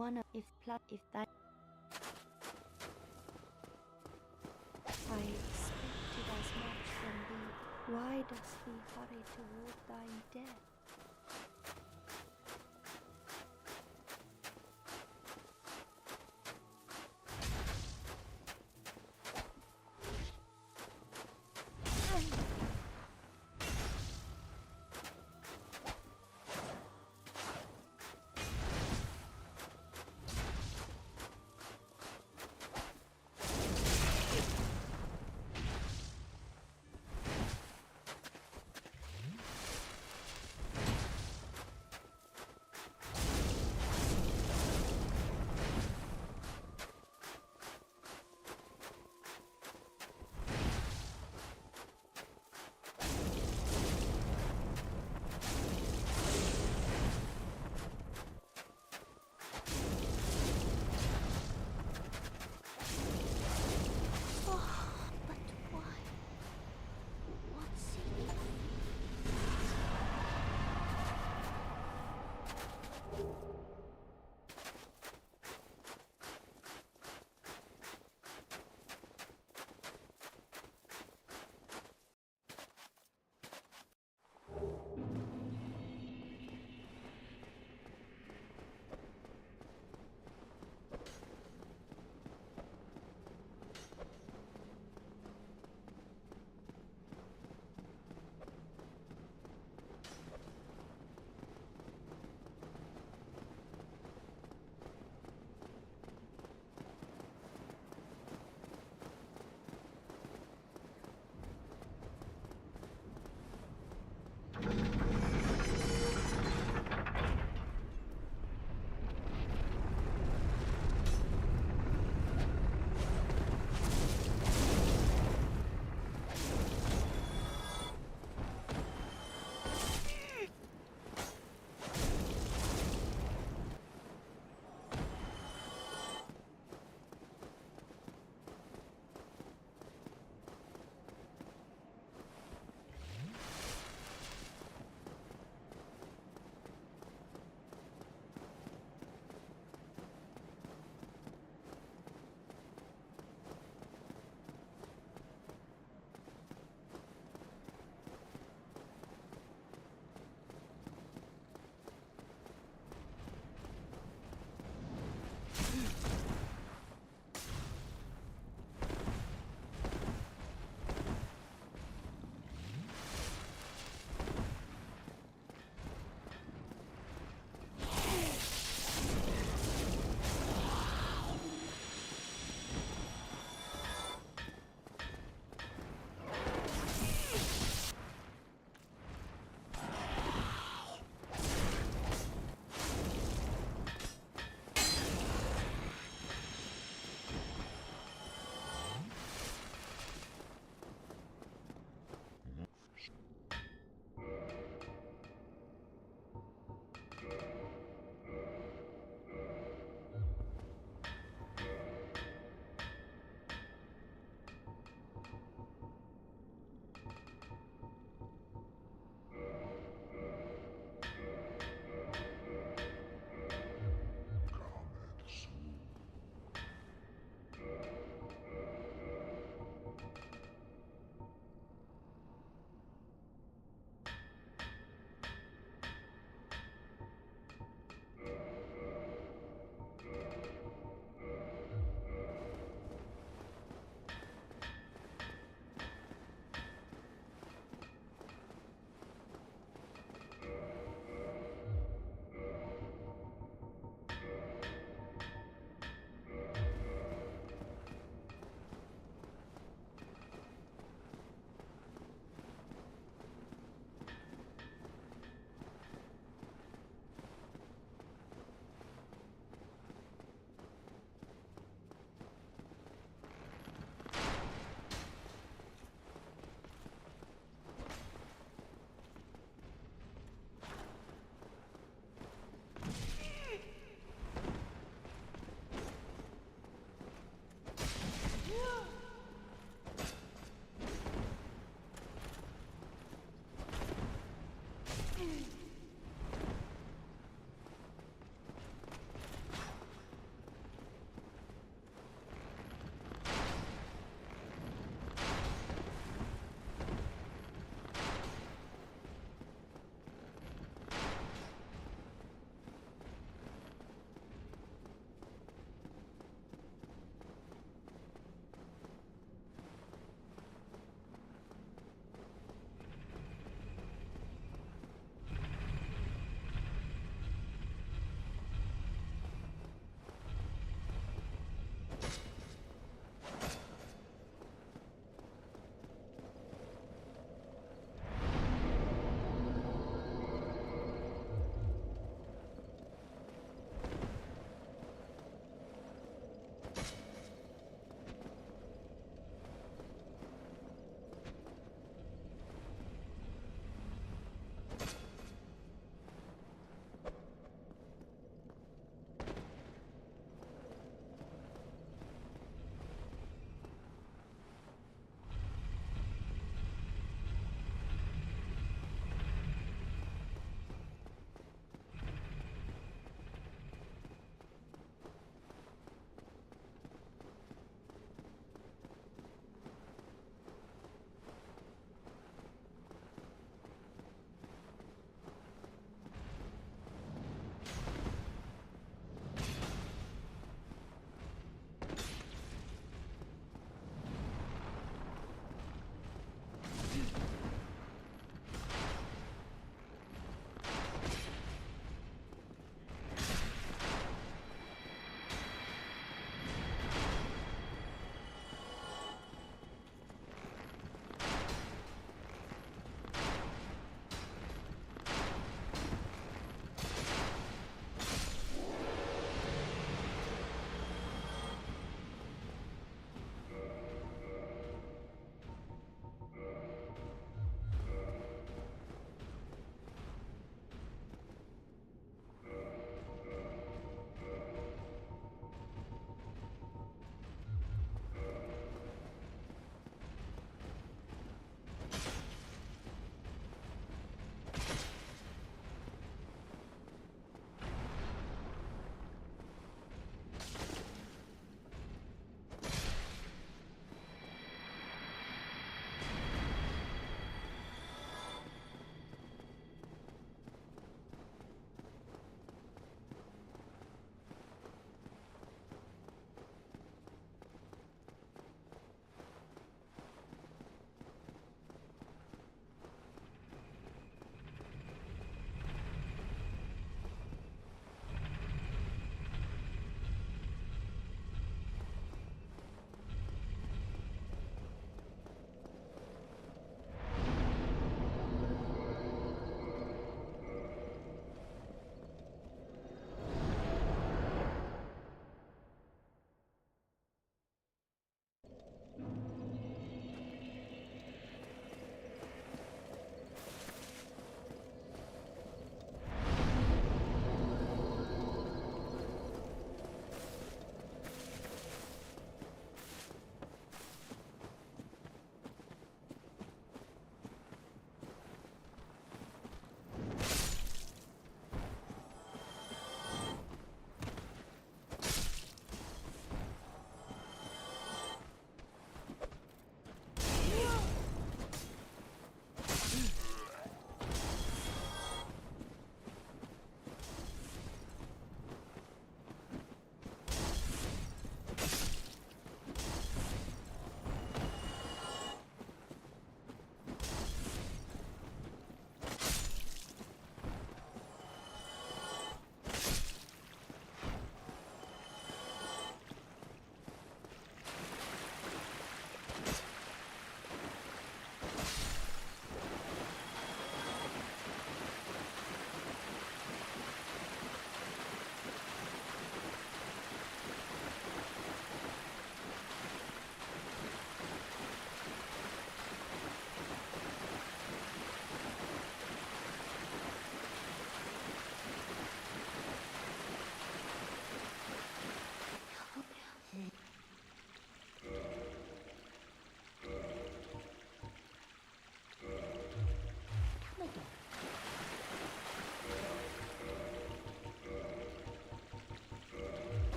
one of if that I expected as much from thee. Why dost thee hurry toward thy death?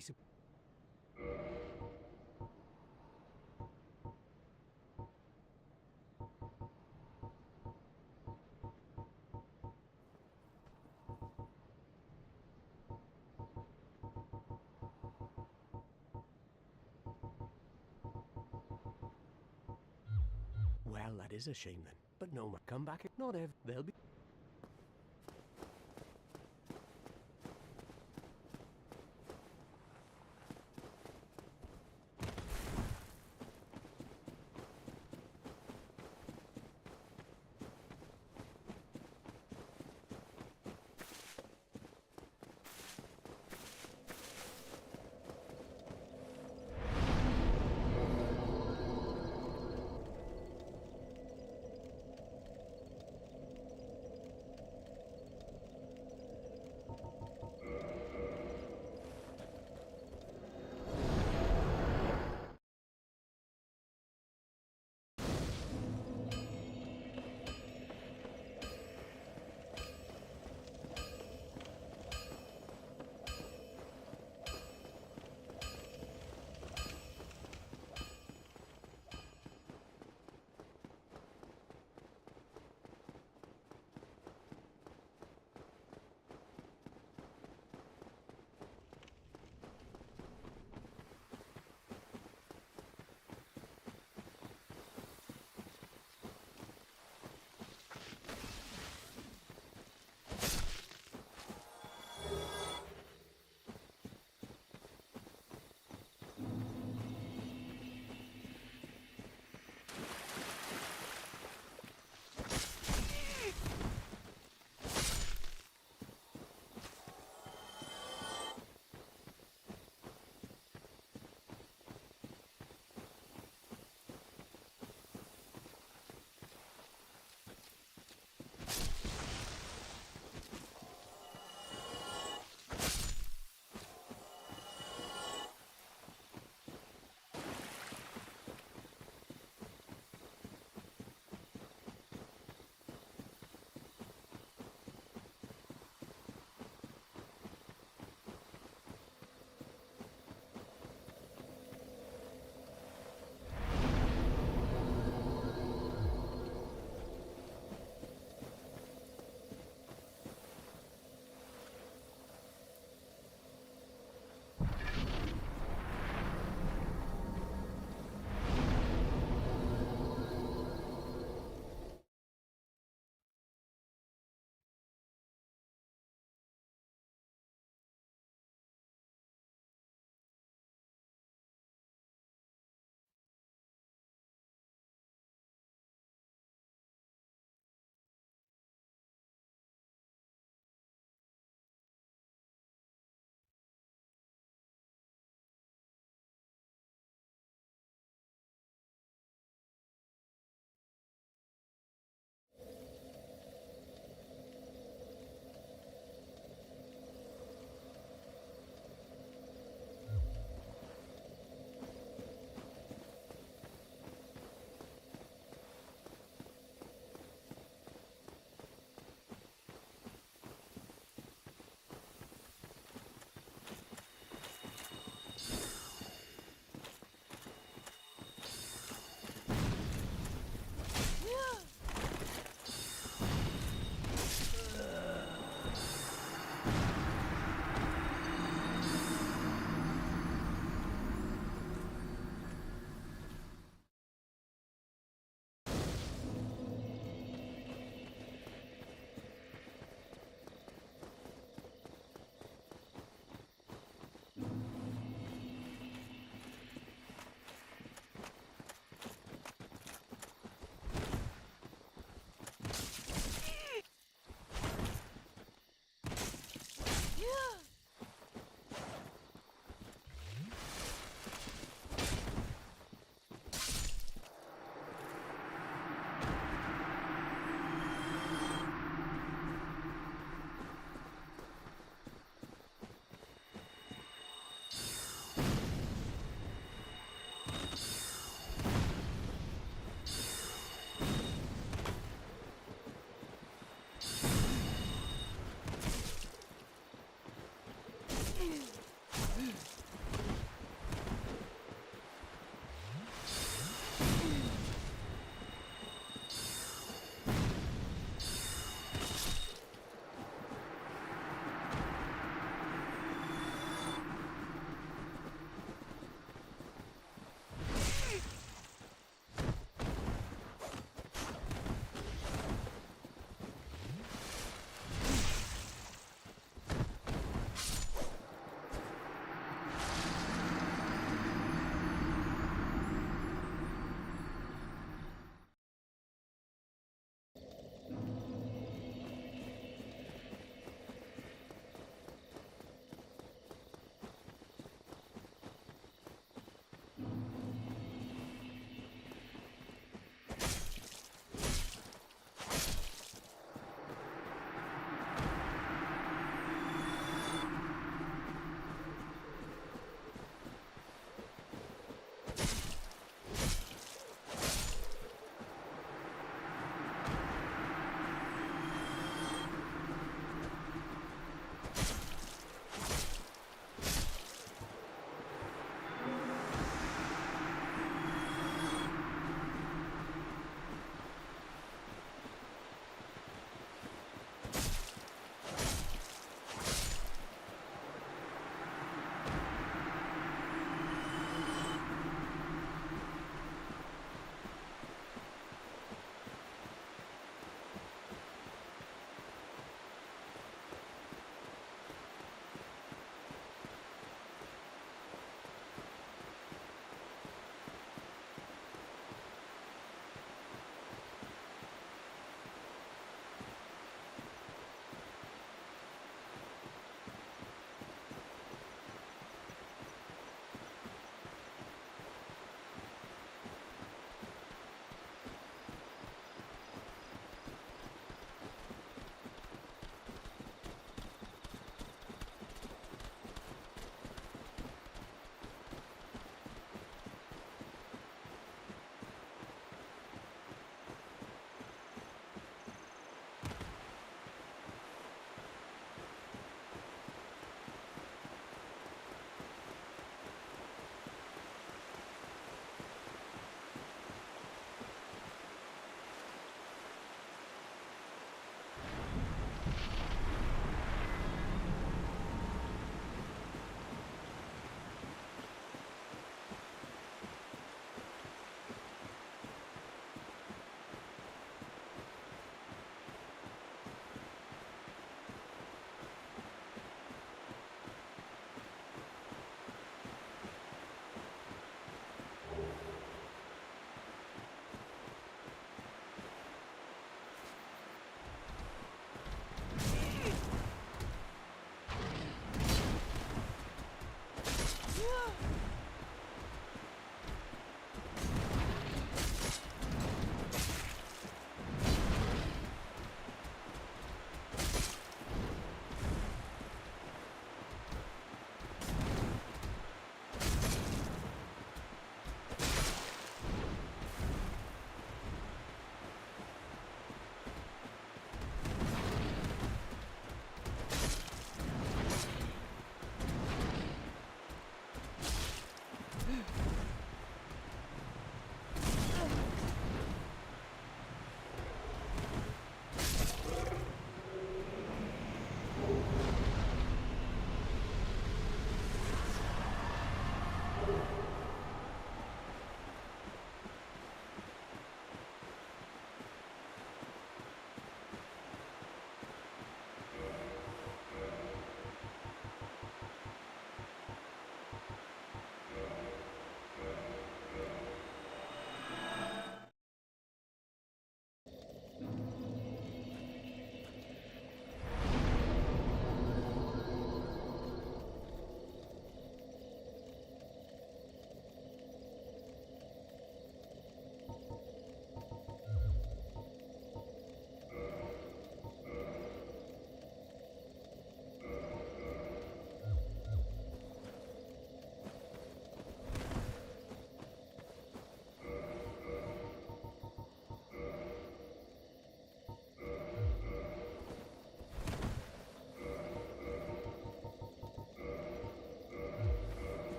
suppose. Well, that is a shame then. But no, come back. Not ever. They'll be.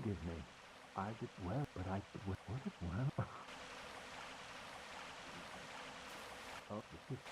Forgive me. I did well, but I what did well. Oh, this is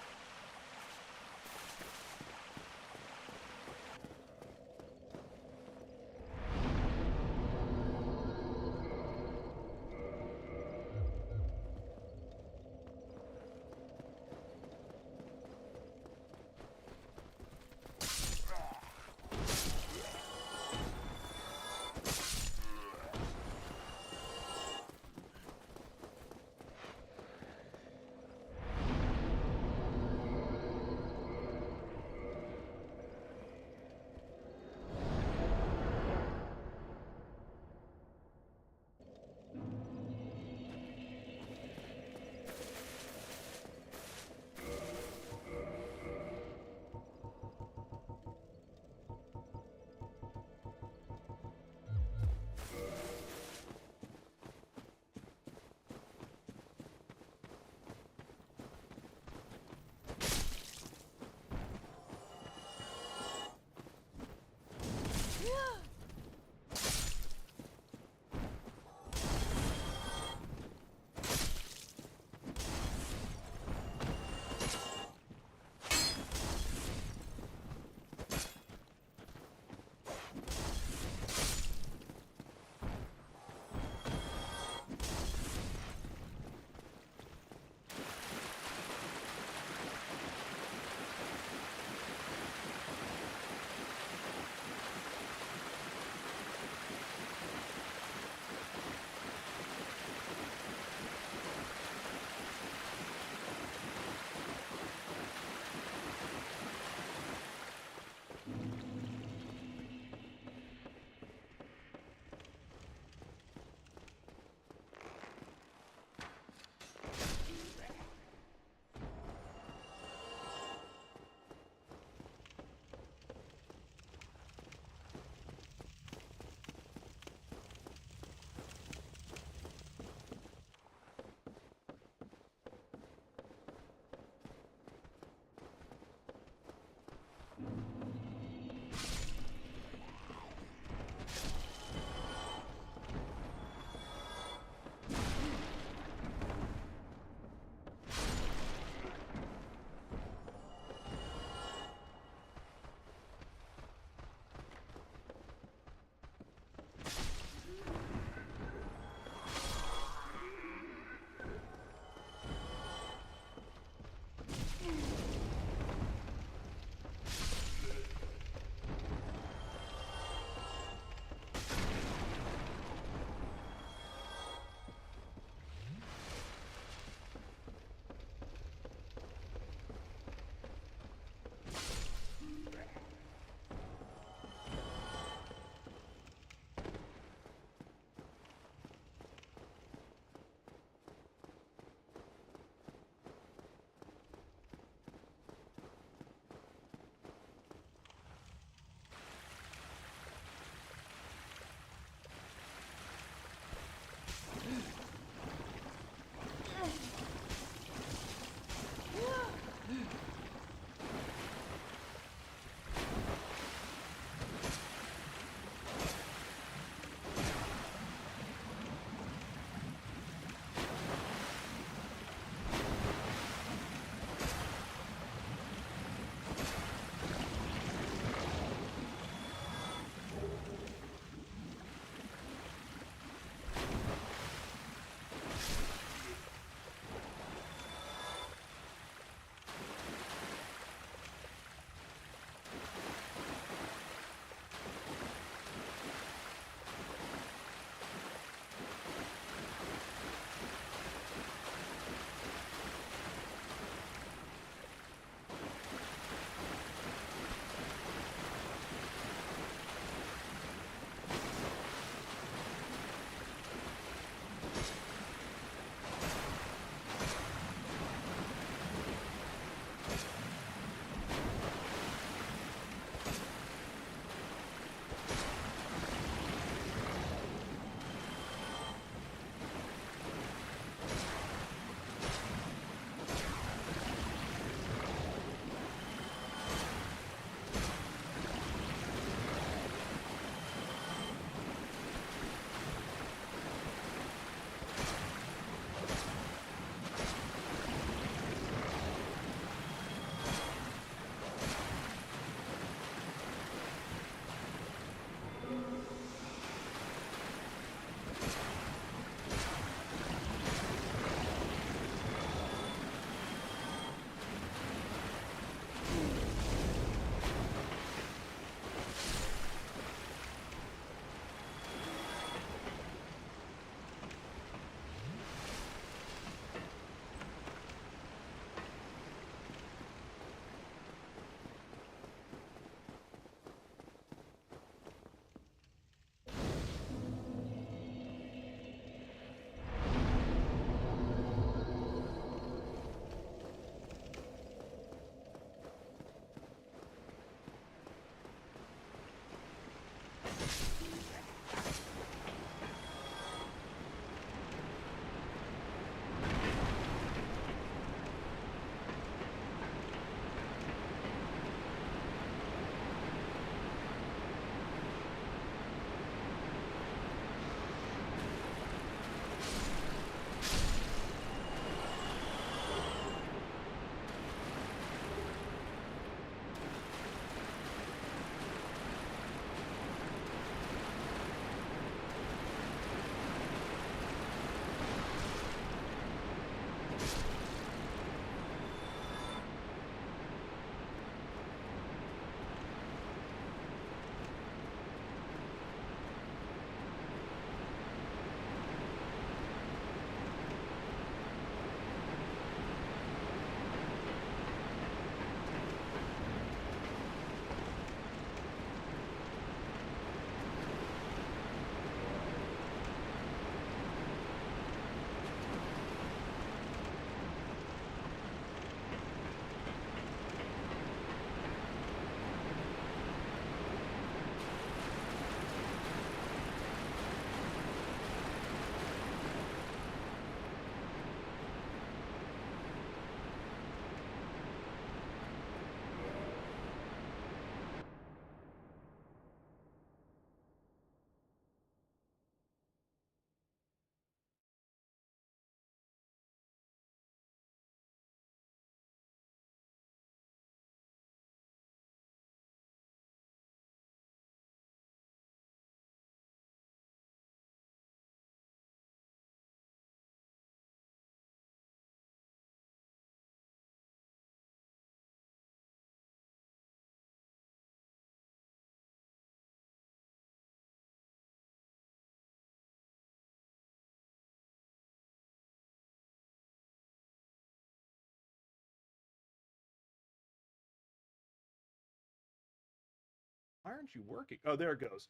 aren't you working? Oh, there it goes.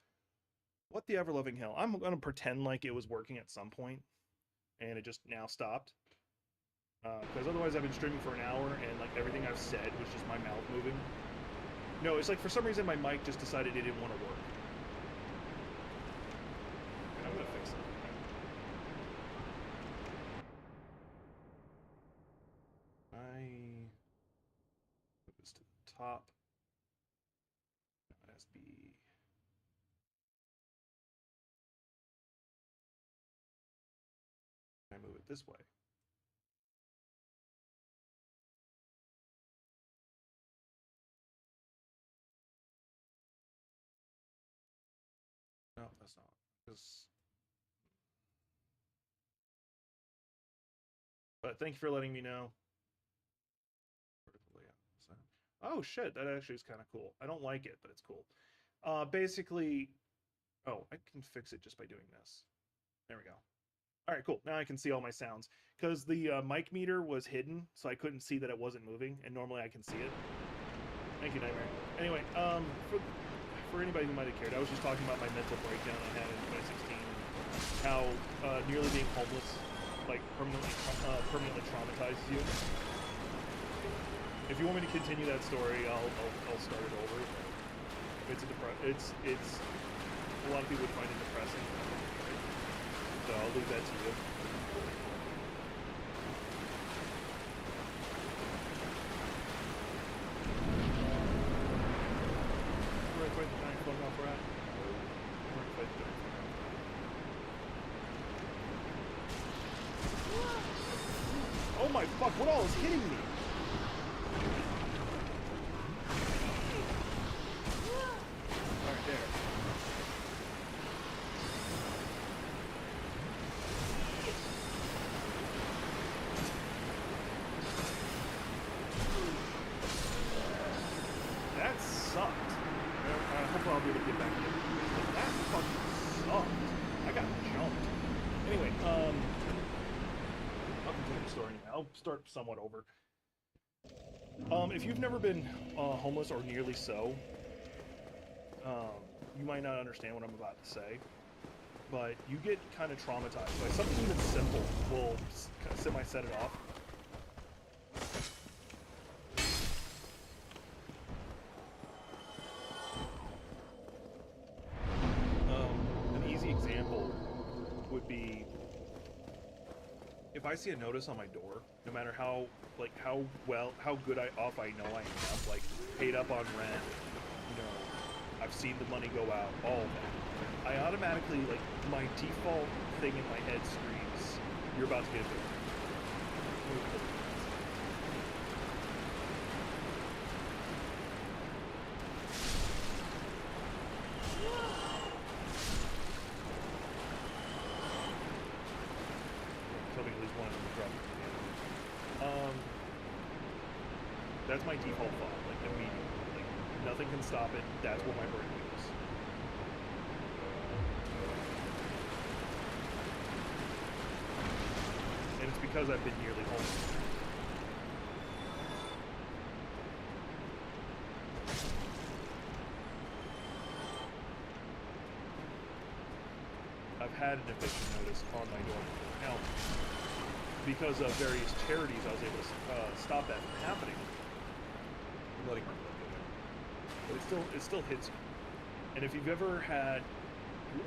What the ever-loving hell? I'm gonna pretend like it was working at some point, and it just now stopped. Because otherwise I've been streaming for an hour, and like everything I've said was just my mouth moving. No, it's like for some reason my mic just decided it didn't want to work. And I'm gonna fix it. I put this to the top. SB. I move it this way. No, that's not. But thank you for letting me know. Oh shit, that actually is kind of cool. I don't like it, but it's cool. Basically, oh, I can fix it just by doing this. There we go. All right, cool. Now I can see all my sounds because the mic meter was hidden, so I couldn't see that it wasn't moving, and normally I can see it. Thank you, Nightmare. Anyway, for anybody who might have cared, I was just talking about my mental breakdown I had in 2016, how nearly being homeless like permanently traumatizes you. If you want me to continue that story, I'll start it over. It's a lot of people would find it depressing, so I'll leave that to you. Oh my fuck, what all is hitting me? Alright, there. That sucked. Hopefully I'll be able to get back in. That fucking sucked. I got jumped. Anyway, I'll continue the story now. I'll start somewhat over. If you've never been homeless or nearly so, you might not understand what I'm about to say, but you get kind of traumatized by something even simple will semi-set it off. An easy example would be if I see a notice on my door, no matter how good off I know I am, like paid up on rent, you know, I've seen the money go out, all of that. I automatically, like, my default thing in my head screams, you're about to get a bill. That's my default thought, like immediately. Like nothing can stop it. That's what my brain does. And it's because I've been nearly homeless. I've had an eviction notice on my door now. Because of various charities, I was able to stop that from happening. Letting my blood go down. But it still hits you. And if you've ever had,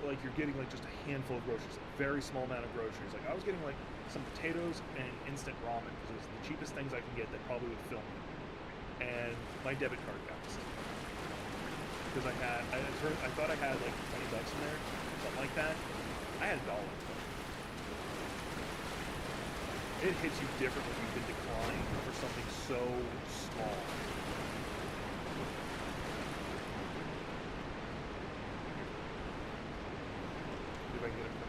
like, you're getting like just a handful of groceries, a very small amount of groceries. Like I was getting like some potatoes and instant ramen because it was the cheapest things I can get that probably would fill me. And my debit card bounced because I thought I had like $20 in there, something like that. I had $1. It hits you different when you've been declined for something so small. If I can get it from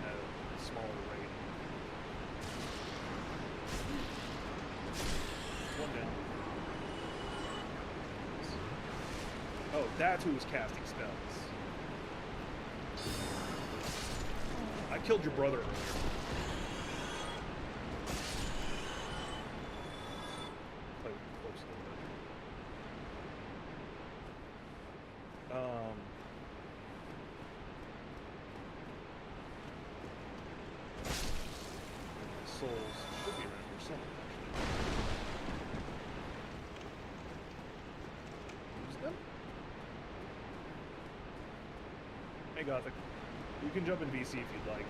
at a smaller rate. One down. Oh, that's who was casting spells. I killed your brother earlier. Play with the corpse a little souls should be around here somewhere, actually. Use them? Hey, Gothic. You can jump in VC if you'd like.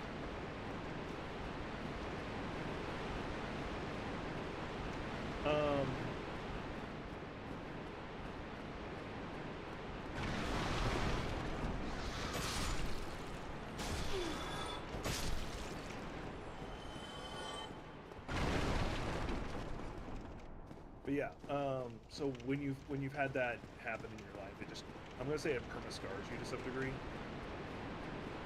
But yeah, so when you've had that happen in your life, it just, I'm gonna say it perma-scars you to some degree.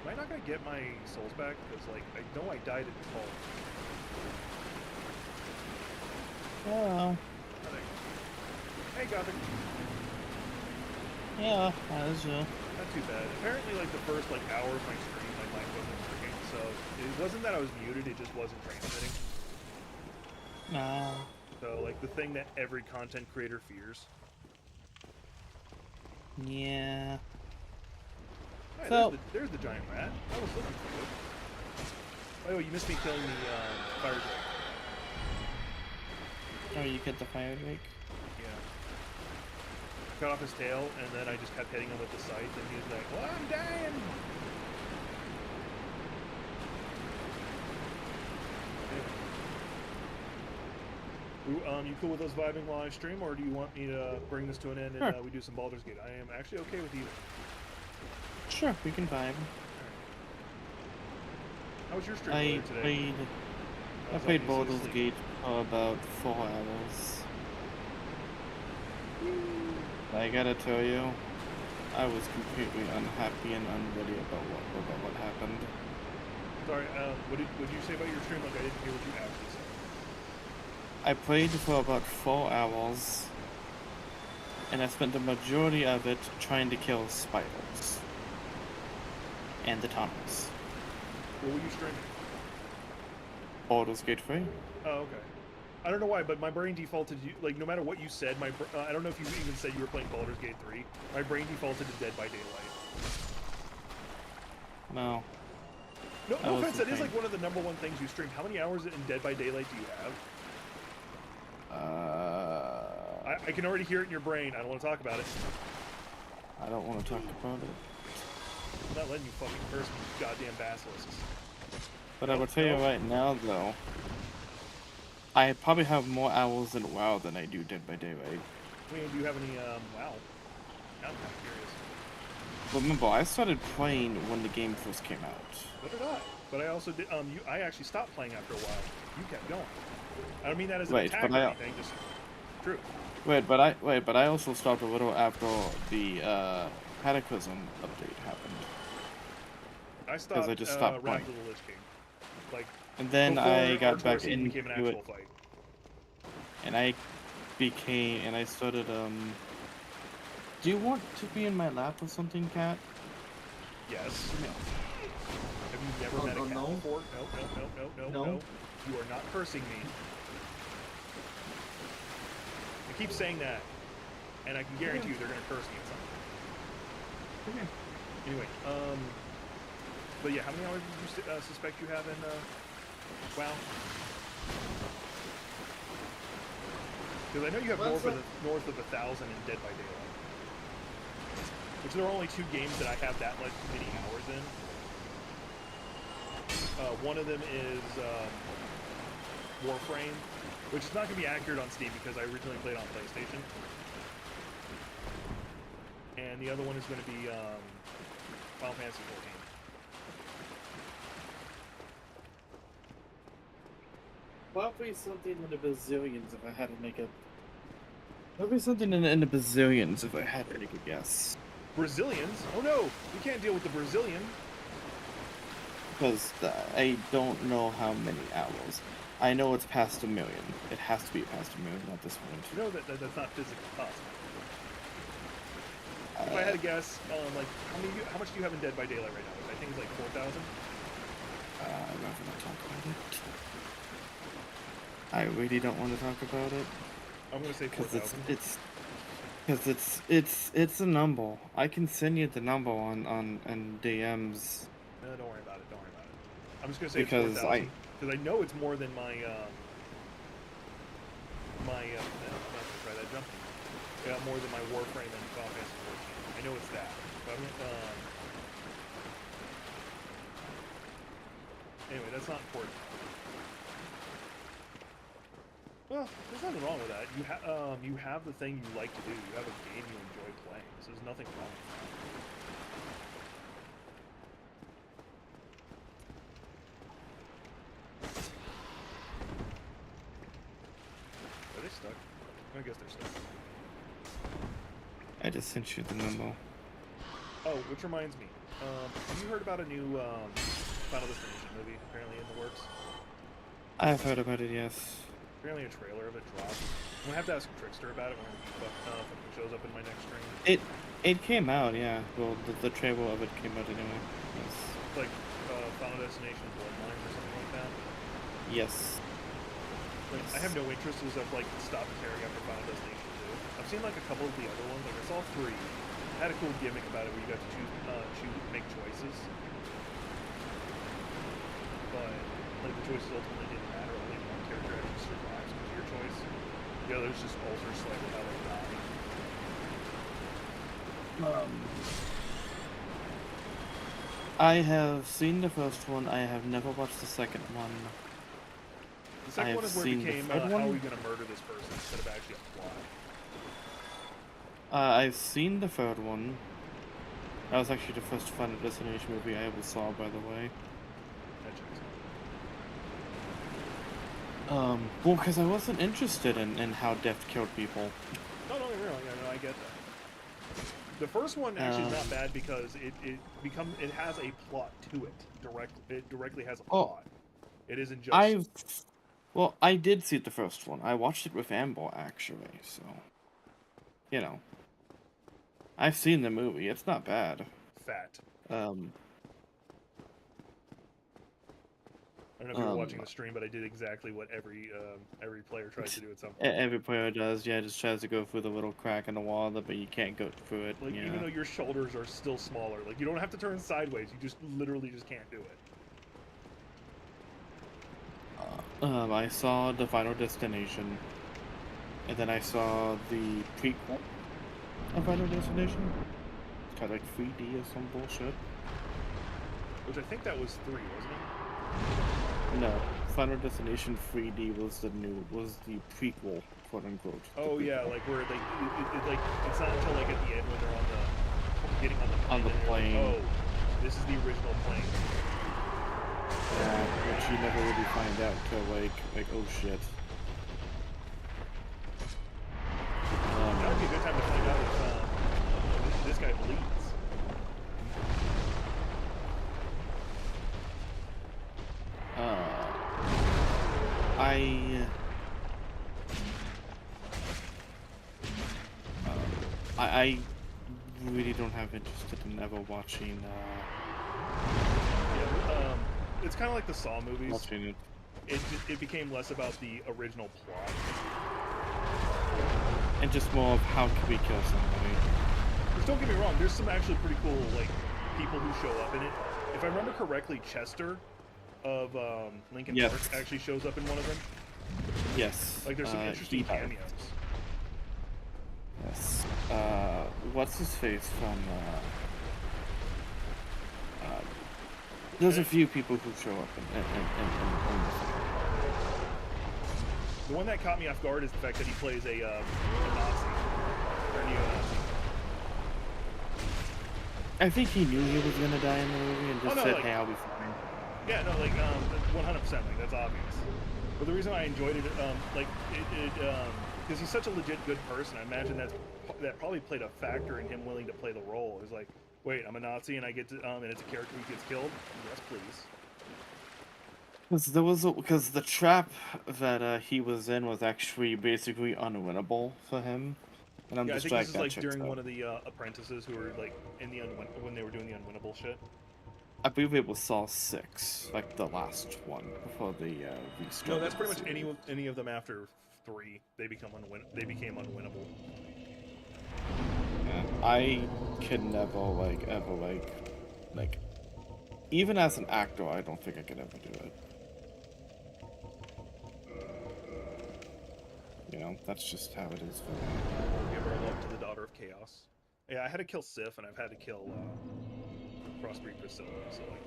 Am I not gonna get my souls back? Because like I know I died at default. Oh. Hey, Gothic. Yeah, as you. Not too bad. Apparently, like the first like hour of my stream, my mic wasn't working, so it wasn't that I was muted; it just wasn't transmitting. No. So like the thing that every content creator fears. Yeah. Hey, So there's the giant rat. I was looking for it. By the way, you missed me killing the fire drake. oh, you get the fire drake? Yeah. Cut off his tail, and then I just kept hitting him with the scythe, and he was like, "Well, I'm dying." You cool with us vibing while I stream, or do you want me to bring this to an end and Sure. we do some Baldur's Gate? I am actually okay with either. Sure, we can vibe. How was your stream I earlier today? played I I was played obviously Baldur's asleep. Gate for about 4 hours. I gotta tell you, I was completely unhappy and unready about what happened. Sorry, what did you say about your stream? Like, I didn't hear what you actually said. I played for about 4 hours, and I spent the majority of it trying to kill spiders and the tunnels. What were you streaming? Baldur's Gate 3. Oh, okay. I don't know why, but my brain defaulted you. Like, no matter what you said, I don't know if you even said you were playing Baldur's Gate 3. My brain defaulted to Dead by Daylight. No. No, I no was offense, that is insane. like one of the #1 things you stream. How many hours in Dead by Daylight do you have? I can already hear it in your brain. I don't want to talk about it. I don't want to talk about it. I'm not letting you fucking curse me, you goddamn basilisks. But I will tell you right now, though, I probably have more hours in WoW than I do Dead by Daylight. I mean, do you have any, wow. Now I'm kind of curious. Remember, I started playing when the game first came out. So did I. But I also did, I actually stopped playing after a while. You kept going. I don't mean that as an Wait, attack but or I- anything, just true. Wait, but I also stopped a little after the Cataclysm update happened. I stopped, I just stopped Wrath playing. of the Lich King. Like, And then before I got Artorias back even became an into actual it, fight. and I started, do you want to be in my lap or something, Cat? Yes. No. Have you never met a cat no. before? No. No. You are not cursing me. I keep saying that, and I can guarantee you they're gonna curse me at some point. Okay. Anyway, but yeah, how many hours do you suspect you have in, WoW? Because I know you have Well, north of 1,000 in Dead by Daylight. Which there are only 2 games that I have that much many hours in. One of them is Warframe, which is not going to be accurate on Steam because I originally played on PlayStation. And the other one is going to be Final Fantasy 14. Probably something in the bazillions if I had to make a... Probably something in the bazillions if I had to make a guess. Brazilians? Oh no! We can't deal with the Brazilian! Because I don't know how many hours. I know it's past 1 million. It has to be past 1 million at this point. You know that's not physically possible. If I had to guess, like, how much do you have in Dead by Daylight right now? I think it's like 4,000? I'm not gonna talk about it. I really don't want to talk about it. I'm gonna say Because 4,000. it's a number. I can send you the number on DMs. No, don't worry about it. Don't worry about it. I'm just gonna say Because 4,000. because I know it's more than my not to try that jump. Yeah, more than my Warframe and Final Fantasy 14. I know it's that. But anyway, that's not important. Well, there's nothing wrong with that. You have the thing you like to do. You have a game you enjoy playing. So there's nothing wrong with that. Are they stuck? I guess they're stuck. I just sent you the memo. Oh, which reminds me. Have you heard about a new Final Destination movie apparently in the works? I've heard about it, yes. Apparently a trailer of it dropped. I'm gonna have to ask Trickster about it when it shows up in my next stream. It came out, yeah. Well, the trailer of it came out anyway. Yes. It's like Final Destination Bloodlines or something like that. Yes. Like, I have no interest as I've like stopped caring after Final Destination 2. I've seen like a couple of the other ones. Like I saw 3. It had a cool gimmick about it where you got to make choices. But like the choices ultimately didn't matter. Only one character actually survives because of your choice. The others just alter slightly how they die. I have seen the first one. I have never watched the second one. The second one is where it became how one. are we going to murder this person instead of actually a plot. I've seen the third one. That was actually the first Final Destination movie I ever saw, by the way. That checks Well, because I wasn't interested in how death killed people. out. No, really. I get that. The first one actually is not bad because it has a plot to it. It directly has a plot. It isn't just. Well, I did see the first one. I watched it with Amber, actually, so... You know. I've seen the movie. It's not bad. Fat. Um... I don't know if you were watching the stream, but I did exactly what every player tries to do at some point. Every player does, yeah, just tries to go through the little crack in the wall, but you can't go through it. Like, yeah. even though your shoulders are still smaller, like, you don't have to turn sideways, you just literally just can't do it. I saw the Final Destination, and then I saw the prequel of Final Destination. It's kind of like 3D or some bullshit. Which I think that was 3, wasn't it? No, Final Destination 3D was the prequel, quote unquote. Oh yeah, like where they, it's not until like at the end when they're getting on the plane. plane. Like, oh, this is the original plane. Yeah, which you never really find out till like oh shit. That would be a good time to find out if this guy bleeds. I really don't have interest in ever watching. Yeah, it's kind of like the Saw movies. Watching it. It became less about the original plot. And just more of how can we kill somebody. Which, don't get me wrong, there's some actually pretty cool like people who show up in it. If I remember correctly, Chester of Linkin Park actually shows up in one of them. Yes. Like there's some interesting cameos. Yes. What's his face from? There's a few people who show up in this. The one that caught me off guard is the fact that he plays a Nazi or neo-Nazi. I think he knew he was gonna die in the movie and just said, like, "Hey, I'll be fine." Yeah, no, like 100%, like that's obvious. But the reason I enjoyed it, because he's such a legit good person, I imagine that probably played a factor in him willing to play the role. It was like, wait, I'm a Nazi and I get to, and it's a character who gets killed. Yes, please. Because the trap that he was in was actually basically unwinnable for him. And I'm just I think this is that like checks during out. one of the apprentices who were like in the when they were doing the unwinnable shit. I believe it was Saw 6, like the last one before the restart. No, that's pretty much any of them after 3. They became unwinnable. Yeah, I could never even as an actor, I don't think I could ever do it. that's just how it is for me. Give our love to the Daughter of Chaos. Yeah, I had to kill Sif, and I've had to kill Crossbreed Priscilla, so like,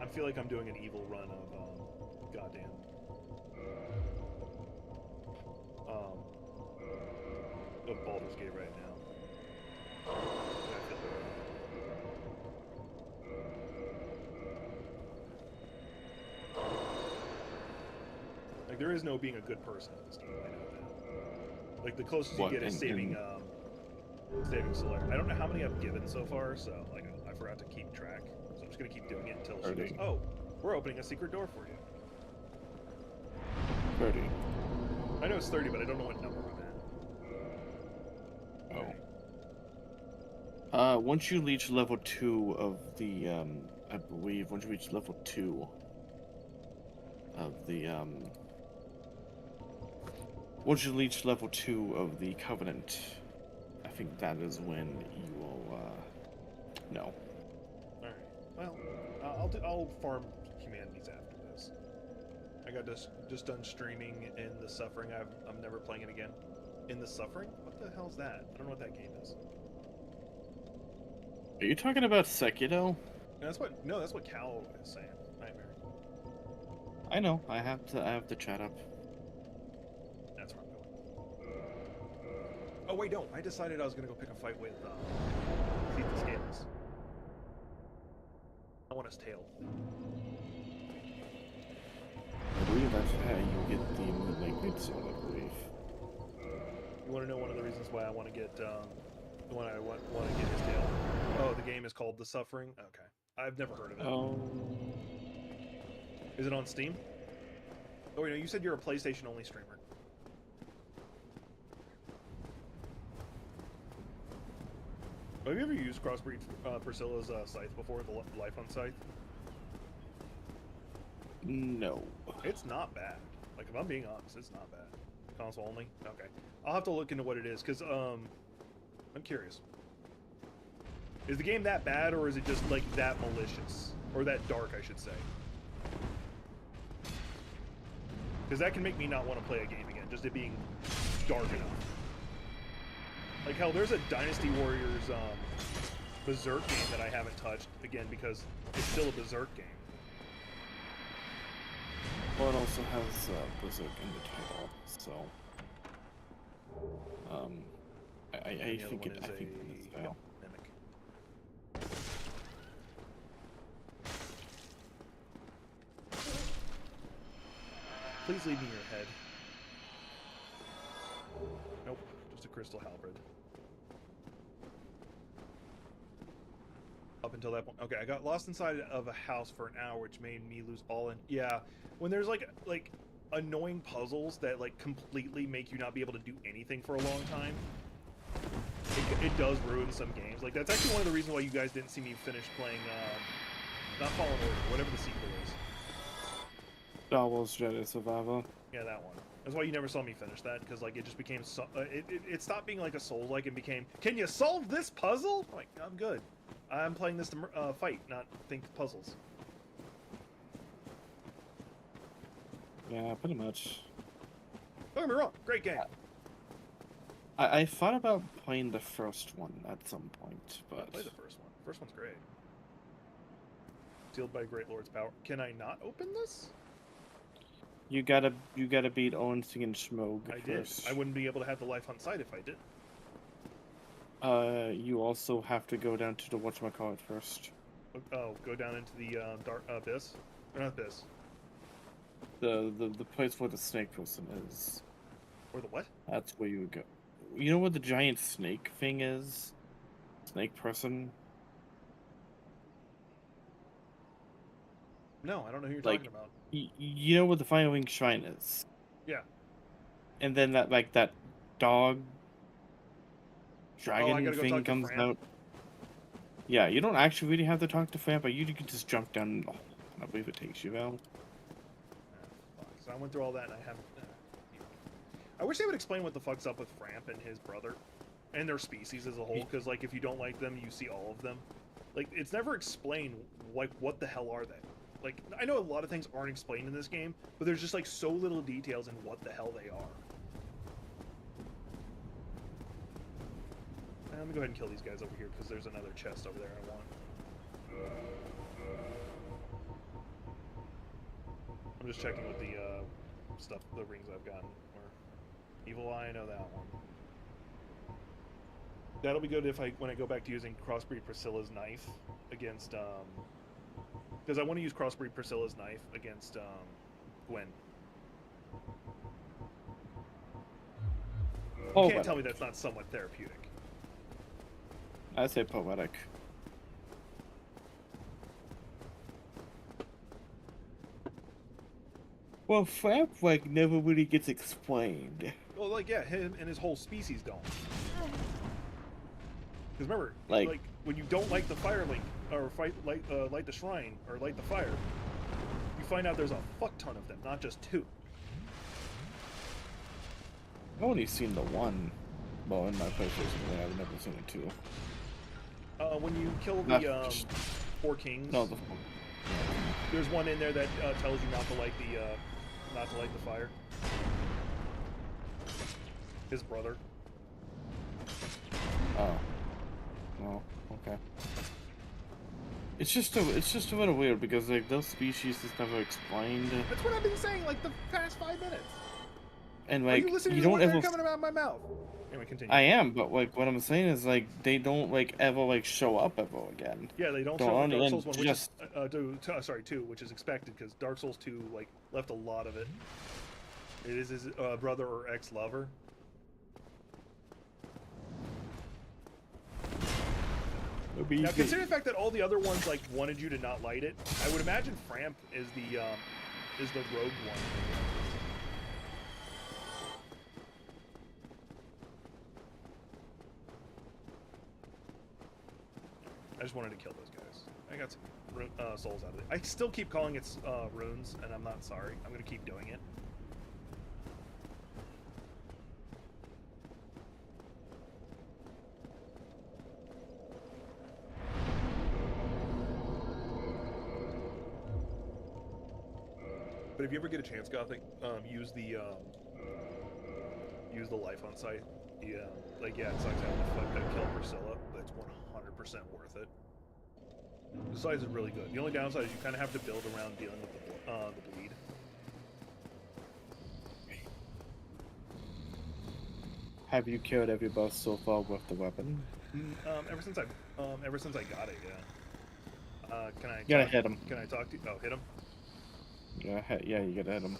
I feel like I'm doing an evil run of goddamn of Baldur's Gate right now. Yeah, I feel like there is no being a good person in this game. I know that. Like the closest you get is saving Solaire. I don't know how many I've given so far, so like I forgot to keep track. So I'm just gonna keep doing it until she goes, "Oh, we're opening a secret door for you." 30. I know it's 30, but I don't know what number I'm at. Oh. Once you reach level 2 of the I believe once you reach level 2 of the once you reach level 2 of the Covenant, I think that is when you will know. All right. Well, I'll farm humanities after this. I got just done streaming in The Suffering. I'm never playing it again. In The Suffering? What the hell's that? I don't know what that game is. Are you talking about Sekiro? That's what Cal is saying. Nightmare. I know. I have to chat up. That's where I'm going. Oh wait, no. I decided I was gonna go pick a fight with Thief Scales. I want his tail. I believe that's how you get the Moonlight Good Soul, I believe. You want to know one of the reasons why I want to get when I want to get his tail? Oh, the game is called The Suffering. Okay, I've never heard of it. Oh. Is it on Steam? Oh, wait, no, you said you're a PlayStation only streamer. Have you ever used Crossbreed Priscilla's Scythe before, the Life on Scythe? No. It's not bad. Like, if I'm being honest, it's not bad. Console only? Okay. I'll have to look into what it is, because, I'm curious. Is the game that bad, or is it just, like, that malicious? Or that dark, I should say. Because that can make me not want to play a game again, just it being dark enough. Like, hell, there's a Dynasty Warriors, Berserk game that I haven't touched, again, because it's still a Berserk game. Well, it also has Berserk in the title, so I think it. I think it's fail. Mimic. Please leave me your head. Nope, just a crystal halberd. Up until that point. Okay, I got lost inside of a house for an hour, which made me lose all in. Yeah, when there's like annoying puzzles that like completely make you not be able to do anything for a long time, it does ruin some games. Like that's actually one of the reasons why you guys didn't see me finish playing, not Fallen Order, whatever the sequel is. Star Wars Jedi Survivor. Yeah, that one. That's why you never saw me finish that, because like it just became it stopped being like a Souls-like and became, can you solve this puzzle? I'm like, I'm good. I'm playing this to fight, not think puzzles. Yeah, pretty much. Don't get me wrong, great game. I thought about playing the first one at some point, but Play the first one. First one's great. Sealed by Great Lord's power. Can I not open this? you gotta beat Owensing and Schmoog I did. first. I wouldn't be able to have the life on site if I did. You also have to go down to the whatchamacallit first. Oh, go down into the dark abyss. Or not abyss. The place where the snake person is. Or the what? That's where you would go. You know where the giant snake thing is? Snake person? No, I don't know who you're Like, talking about. You know where the Firewing Shrine is? Yeah. And then that dog dragon gotta go thing talk to comes Fran? out. Yeah, you don't actually really have to talk to Fran, but you can just jump down. Oh, I believe it takes you out. So I went through all that and I haven't. I wish they would explain what the fuck's up with Framp and his brother, and their species as a whole. Because like, if you don't like them, you see all of them. Like, it's never explained. Like, what the hell are they? Like, I know a lot of things aren't explained in this game, but there's just like so little details in what the hell they are. Let me go ahead and kill these guys over here because there's another chest over there I want. I'm just checking with the stuff, the rings I've gotten. Or Evil Eye, I know that one. That'll be good if when I go back to using Crossbreed Priscilla's knife against because I want to use Crossbreed Priscilla's knife against Gwen. You can't tell me that's not somewhat therapeutic. I say poetic. Well, Framp like never really gets explained. Well, like yeah, him and his whole species don't. Because remember, like when you don't light the fire link or light the shrine or light the fire, you find out there's a fuck ton of them, not just two. I've only seen the one. Well, in my PlayStation, I've never seen the two. When you kill the four kings, no, there's one in there that tells you not to light the fire. His brother. Oh. Oh, okay. It's just a little weird because like those species is never explained. That's what I've been saying like the past 5 minutes. And like are you listening you to don't the words ever that are coming out of my mouth? Anyway, continue. I am, but like what I'm saying is like they don't like ever like show up ever again. Yeah, they don't show up in Dark Souls 1, which is, sorry, 2, which is expected because Dark Souls 2 like left a lot of it. It is his brother or ex-lover. Now, consider the fact that all the other ones like wanted you to not light it. I would imagine Framp is the rogue one. I just wanted to kill those guys. I got some souls out of it. I still keep calling it runes, and I'm not sorry. I'm gonna keep doing it. But if you ever get a chance, Gothic, use the life on site. Yeah, like yeah, it sucks having to kill Priscilla, but it's 100% worth it. The size is really good. The only downside is you kind of have to build around dealing with the bleed. Have you killed every boss so far with the weapon? Ever since I got it, yeah. Can I? You gotta hit him. Can I talk to you? Oh, hit him. Yeah, you gotta hit him.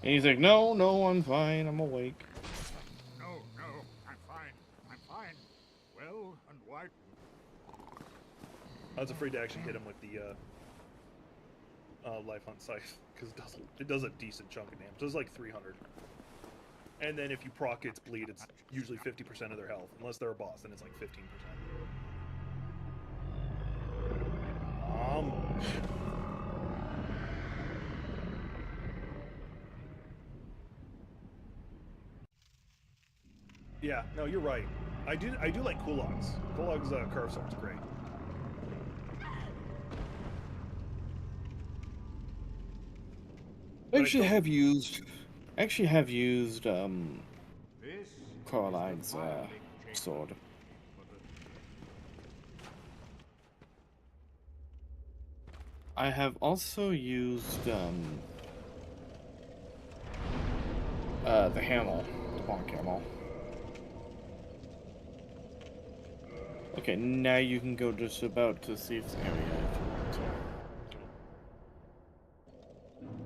And he's like, no, I'm fine, I'm awake. No, I'm fine. Well, and why? I was afraid to actually hit him with the life on scythe because it does a decent chunk of damage. It does like 300. And then if you proc its bleed, it's usually 50% of their health. Unless they're a boss, then it's like 15%. Yeah, no, you're right. I do like Kulog's. Kulog's curve sword's great. I actually have used Coraline's sword. I have also used the hammer, the bonk hammer. Okay, now you can go just about to Seath's area if you want to.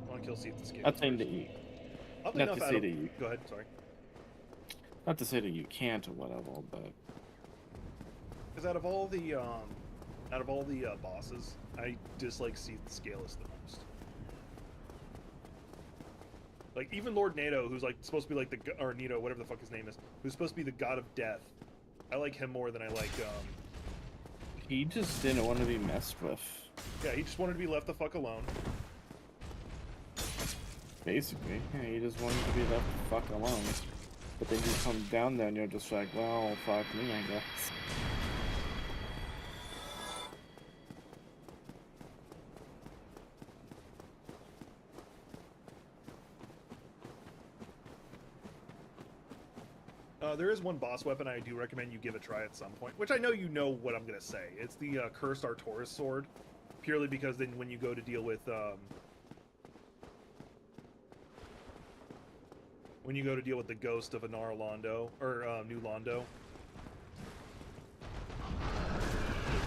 I want to kill Seath to scale. Not saying that you. Not to say that you. Go ahead, sorry. Not to say that you can't or whatever, but. Because out of all the bosses, I dislike Seath the Scaleless the most. Like even Lord Nato, who's like supposed to be like or Nito, whatever the fuck his name is, who's supposed to be the god of death. I like him more than I like, He just didn't want to be messed with. Yeah, he just wanted to be left the fuck alone. Basically, yeah, he just wanted to be left the fuck alone. But then you come down there and you're just like, well, fuck me, I guess. There is one boss weapon I do recommend you give a try at some point, which I know you know what I'm gonna say. It's the Cursed Artoris sword, purely because then when you go to deal with the ghost of Anar Londo or New Londo.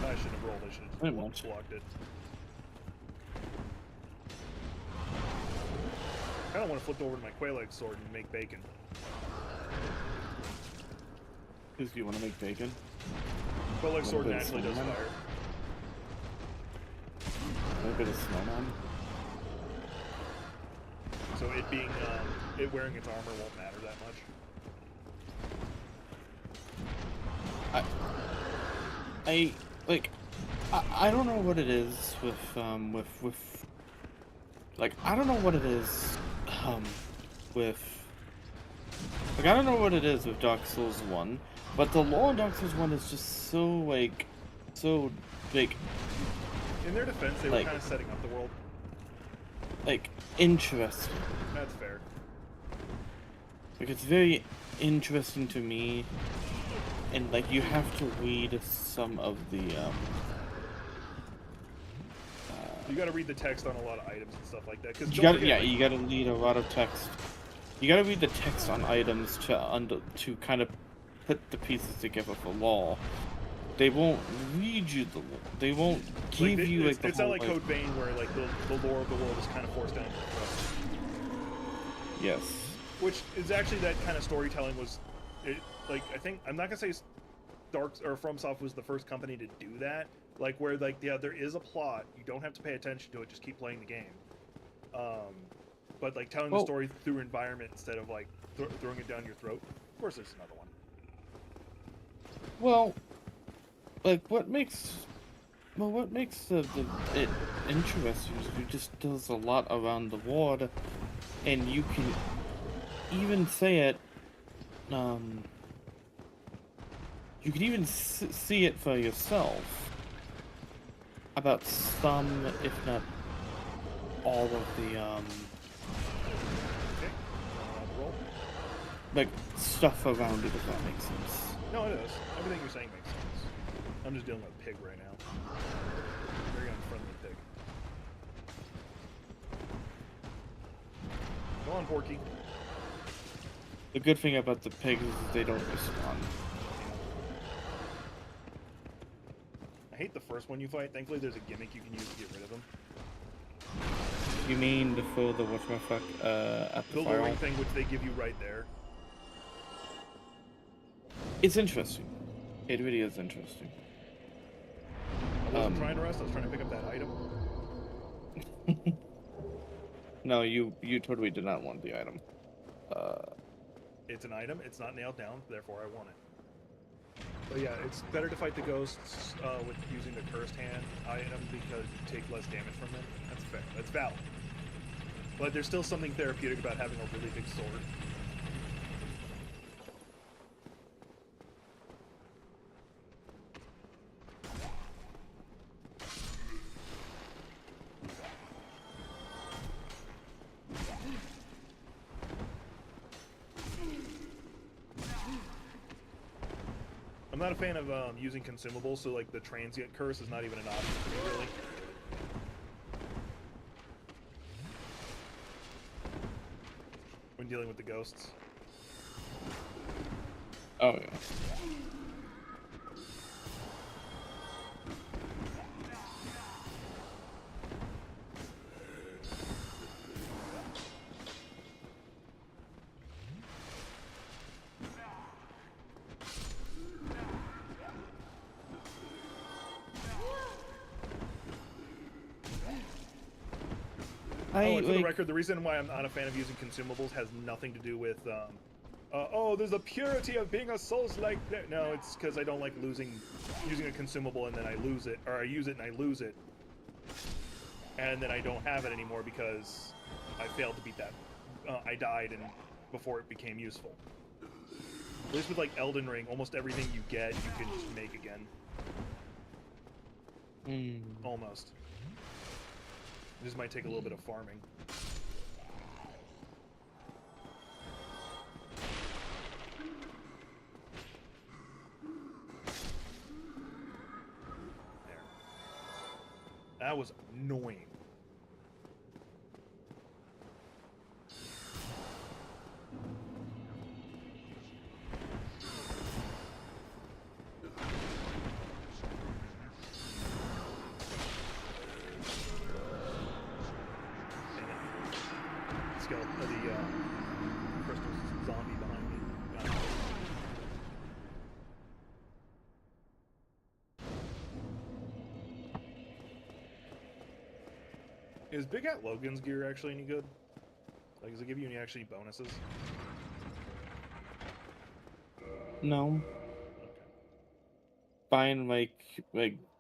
I shouldn't have rolled. I should Pretty have much. blocked it. I don't want to flip over to my Quaileg sword and make bacon. Because you want to make bacon? Quaileg sword bit of naturally does cinnamon. fire. A little bit of snowman. So it being it wearing its armor won't matter that much. I don't know what it is with like I don't know what it is with like I don't know what it is with Dark Souls 1, but the lore in Dark Souls 1 is just so big, In their defense, they were like- kind of setting up the world. like interesting. That's fair. Like it's very interesting to me, and like you have to read some of the You got to read the text on a lot of items and stuff like that. Because you gotta read a lot of text. You gotta read the text on items to kind of put the pieces together for law. They won't read you the law. They won't give you like the it's whole, not like Code Vein where like the lore of the world is kind of forced down your throat. Yes. Which is actually that kind of storytelling was, like I think I'm not gonna say Dark or FromSoft was the first company to do that. Like where like there is a plot, you don't have to pay attention to it, just keep playing the game. But like telling the story through environment instead of like throwing it down your throat. Of course, there's another one. Well, like what makes it interesting is it just does a lot around the world, and you can even say it. You can even see it for yourself about some, if not all of the Okay. Roll. like stuff around it, if that makes sense. No, it does. Everything you're saying makes sense. I'm just dealing with a pig right now. Very unfriendly pig. Go on, Porky. The good thing about the pigs is they don't respond. I hate the first one you fight. Thankfully, there's a gimmick you can use to get rid of them. You mean to fill the whatchamacallit at the The fire? luring thing, which they give you right there. It's interesting. It really is interesting. I wasn't trying to rest. I was trying to pick up that item. No, you totally did not want the item. It's an item. It's not nailed down. Therefore, I want it. But yeah, it's better to fight the ghosts with using the cursed hand item because you take less damage from them. That's fair. That's valid. But there's still something therapeutic about having a really big sword. I'm not a fan of using consumables, so like the transient curse is not even an option for me, really. When dealing with the ghosts. Oh yeah. Oh, and for the record, the reason why I'm not a fan of using consumables has nothing to do with, oh, there's the purity of being a Souls-like. No, it's because I don't like using a consumable and then I lose it, or I use it and I lose it, and then I don't have it anymore because I failed to beat that. I died before it became useful. At least with like Elden Ring, almost everything you get, you can just make again. Almost. This might take a little bit of farming. That was annoying. The crystal zombie behind me. Is Big Hat Logan's gear actually any good? Like, does it give you any actually bonuses? No. Okay. Buying, like,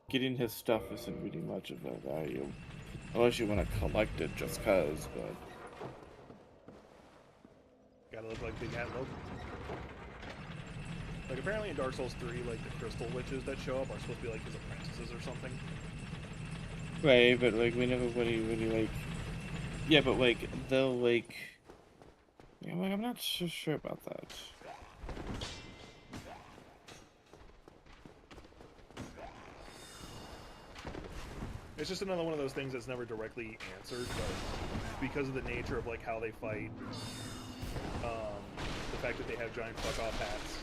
getting his stuff isn't really much of a value. Unless you want to collect it just cause, but... Gotta look like Big Hat Logan. Like, apparently in Dark Souls 3, like, the crystal witches that show up are supposed to be, like, his apprentices or something. Right, but, like, we never really, like... Yeah, but, like, they'll, like... Yeah, like, I'm not so sure about that. It's just another one of those things that's never directly answered, but because of the nature of, like, how they fight, the fact that they have giant fuck-off hats.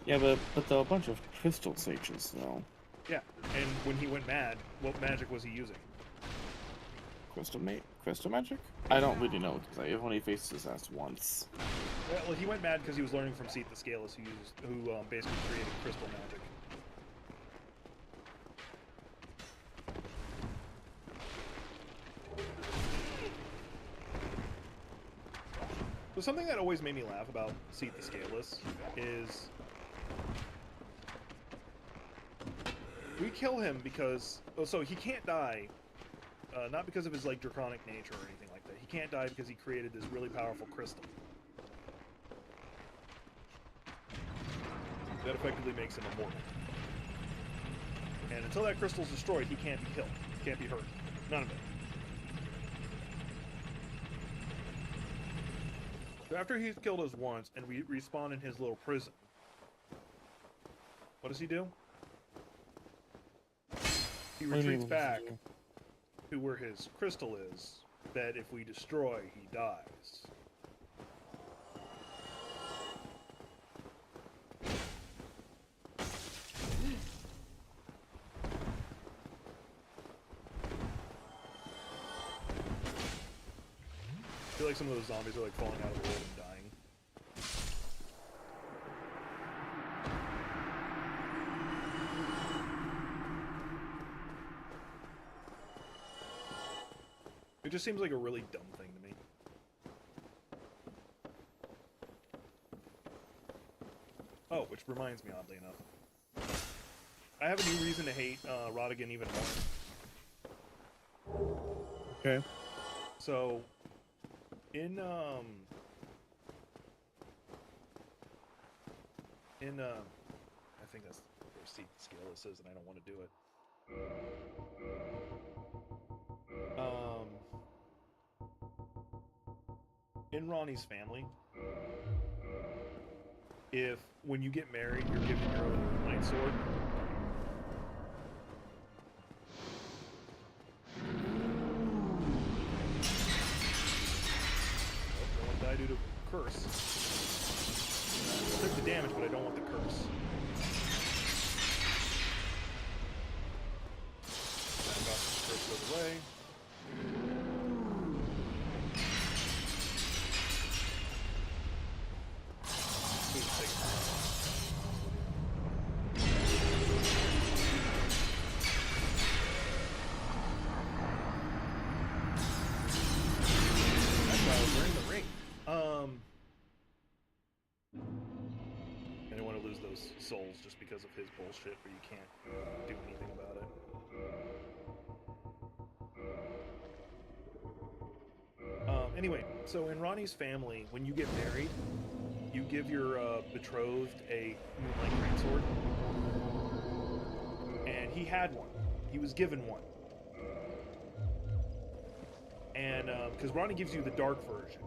Yeah, but there are a bunch of crystal sages, though. Yeah, and when he went mad, what magic was he using? Crystal magic? I don't really know, because I've only faced his ass once. Well, he went mad because he was learning from Seat the Scaleless, who basically created crystal magic. So something that always made me laugh about Seat the Scaleless is we kill him because so he can't die, not because of his like draconic nature or anything like that. He can't die because he created this really powerful crystal that effectively makes him immortal. And until that crystal's destroyed, he can't be killed. He can't be hurt. None of it. So after he's killed us once and we respawn in his little prison, what does he do? He retreats back to where his crystal is, that if we destroy, he dies. I feel like some of those zombies are like falling out of the world and dying. It just seems like a really dumb thing to me. Oh, which reminds me, oddly enough, I have a new reason to hate Rodigan even more. Okay. So, in I think that's where Seat the Scaleless is, and I don't want to do it. In Ronnie's family, if when you get married, you're given your own light sword. No one died due to curse. I took the damage, but I don't want the curse. Curse goes away. I don't want to lose those souls just because of his bullshit, but you can't do anything about it. Anyway, so in Ronnie's family, when you get married, you give your betrothed a Moonlight Greatsword. And he had one. He was given one. And, because Ronnie gives you the dark version,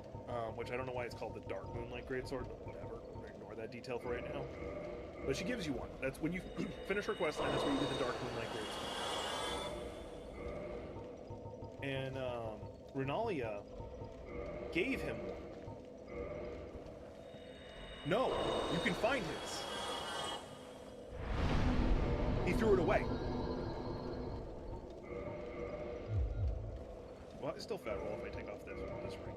which I don't know why it's called the Dark Moonlight Greatsword, but whatever, ignore that detail for right now. But she gives you one. That's when you finish her quest line. That's where you get the Dark Moonlight Greatsword. And Renalia gave him one. No, you can find his. He threw it away. Well, it's still fat roll if I take off this ring.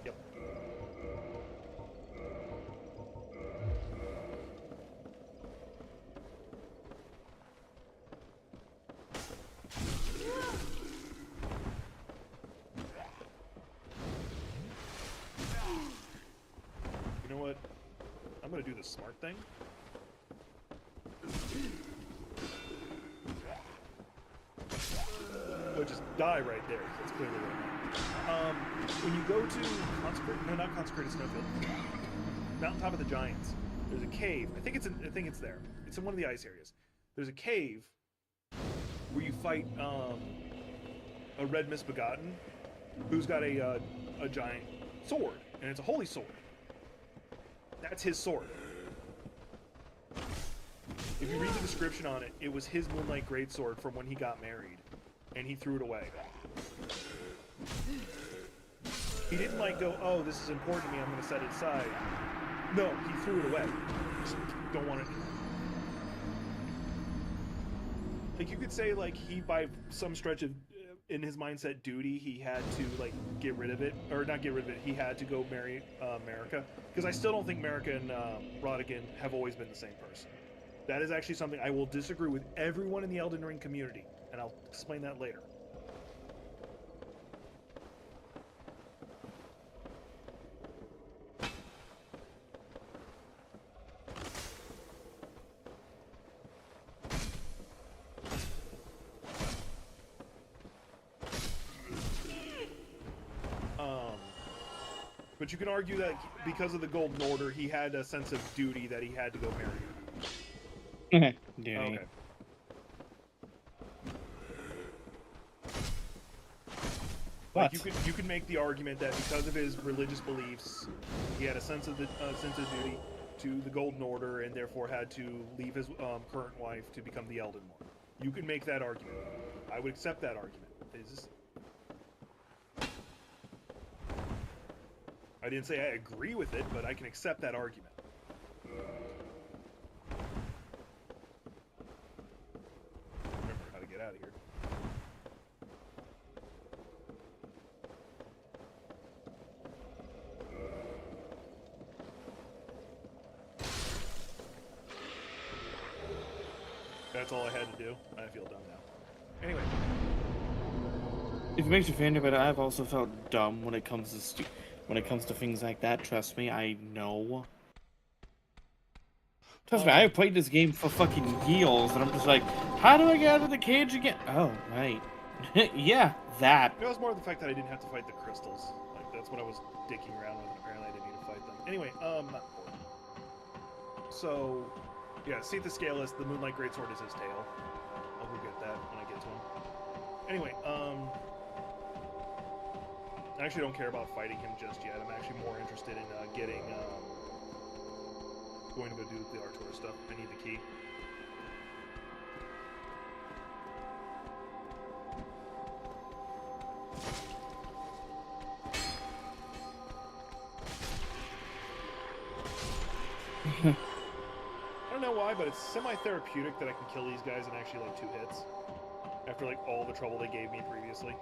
Yep. You know what? I'm gonna do the smart thing. But just die right there. That's clearly right. When you go to not Consecrated Snowfield, Mountaintop of the Giants, there's a cave. I think it's there. It's in one of the ice areas. There's a cave where you fight a red misbegotten who's got a giant sword, and it's a holy sword. That's his sword. If you read the description on it, it was his Moonlight Greatsword from when he got married, and he threw it away. He didn't like go, oh, this is important to me, I'm going to set it aside. No, he threw it away. Just don't want it anymore. Like, you could say, like, he, by some stretch of, in his mindset, duty, he had to, like, get rid of it. Or not get rid of it, he had to go marry Marika. Because I still don't think Marika and Rodigan have always been the same person. That is actually something I will disagree with everyone in the Elden Ring community. And I'll explain that later. But you can argue that because of the Golden Order, he had a sense of duty that he had to go marry her. Duty. Okay. Like you could make the argument that because of his religious beliefs, he had a sense of duty to the Golden Order, and therefore had to leave his current wife to become the Elden One. You can make that argument. I would accept that argument. I didn't say I agree with it, but I can accept that argument. Remember how to get out of here. That's all I had to do. I feel dumb now. Anyway. If it makes you feel any better, I've also felt dumb when it comes to things like that. Trust me, I know. Trust me, I've played this game for fucking years, and I'm just like, how do I get out of the cage again? Oh, right. Yeah, that. It was more the fact that I didn't have to fight the crystals. Like, that's what I was dicking around with, and apparently I didn't need to fight them. Anyway, not important. So, yeah, Seath the Scaleless, the Moonlight Greatsword is his tail. I'll go get that when I get to him. Anyway, I actually don't care about fighting him just yet. I'm actually more interested in going to go do the Artura stuff. I need the key. I don't know why, but it's semi-therapeutic that I can kill these guys in actually like 2 hits. After like all the trouble they gave me previously.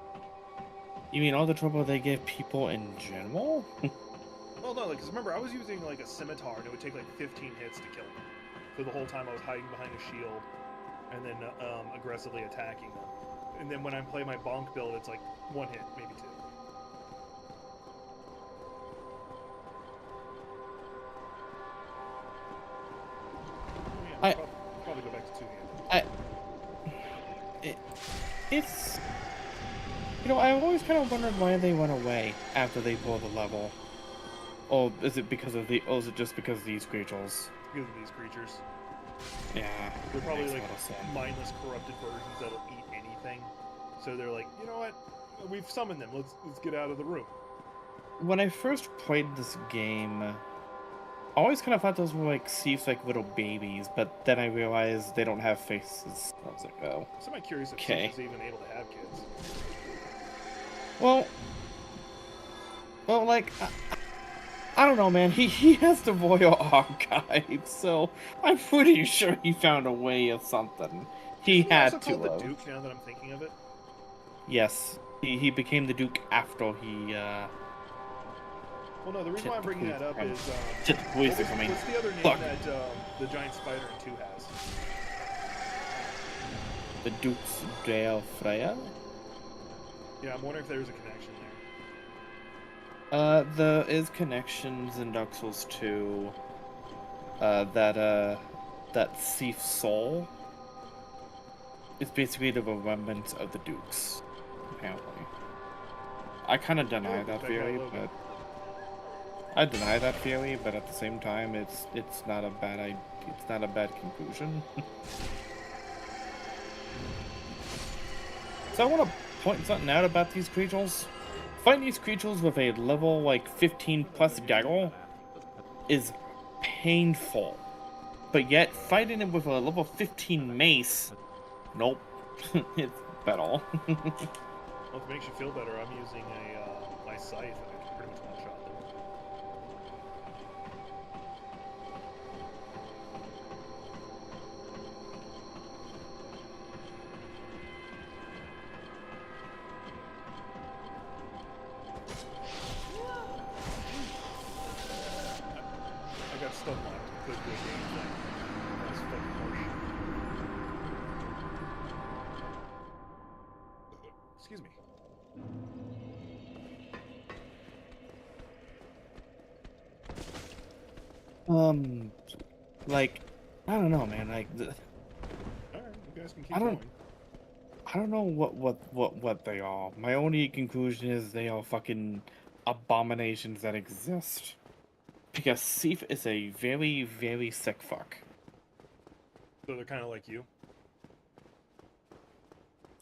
You mean all the trouble they give people in general? Well, no, because remember, I was using like a scimitar, and it would take like 15 hits to kill them. So the whole time I was hiding behind a shield, and then aggressively attacking them. And then when I play my bonk build, it's like 1 hit, maybe 2. Oh, yeah, I'll probably go back to 2-handed. It's... You know, I've always kind of wondered why they went away after they blew the level. Or is it because of or is it just because of these creatures? Because of these creatures. Yeah. They're probably like mindless, corrupted versions that'll eat anything. So they're like, you know what? We've summoned them. Let's get out of the room. when I first played this game, I always kind of thought those were like Sif's like little babies, but then I realized they don't have faces. I was like, oh. So I'm curious if Okay. Sif is even able to have kids. Well, like, I don't know, man. He has the royal archive, so I'm pretty sure he found a way of something. He Isn't he had also to. called the Duke, now that I'm thinking of it? Yes, he became the Duke after he. Well, no, the reason why I'm bringing that up is Shit, the police are coming. what's the other name Fuck. that the giant spider in 2 has? The Duke's Dale Freya. Yeah, I'm wondering if there's a connection there. There is connections in Dark Souls 2. That Sif's soul is basically the remnant of the Dukes, apparently. I kind of deny that theory, but I deny that theory, but at the same time, it's not a bad it's not a bad conclusion. So I want to point something out about these creatures. Fighting these creatures with a level like 15 plus dagger is painful, but yet fighting it with a level 15 mace, nope, it's better. Well, if it makes you feel better, I'm using my scythe, and I can pretty much one-shot them. I got stun locked because of the game thing. That's fucking horseshit. Excuse me. Like, I don't know, man. Like, Alright, you guys can keep I don't- going. I don't know what they are. My only conclusion is they are fucking abominations that exist. Because Sif is a very, very sick fuck. So they're kind of like you?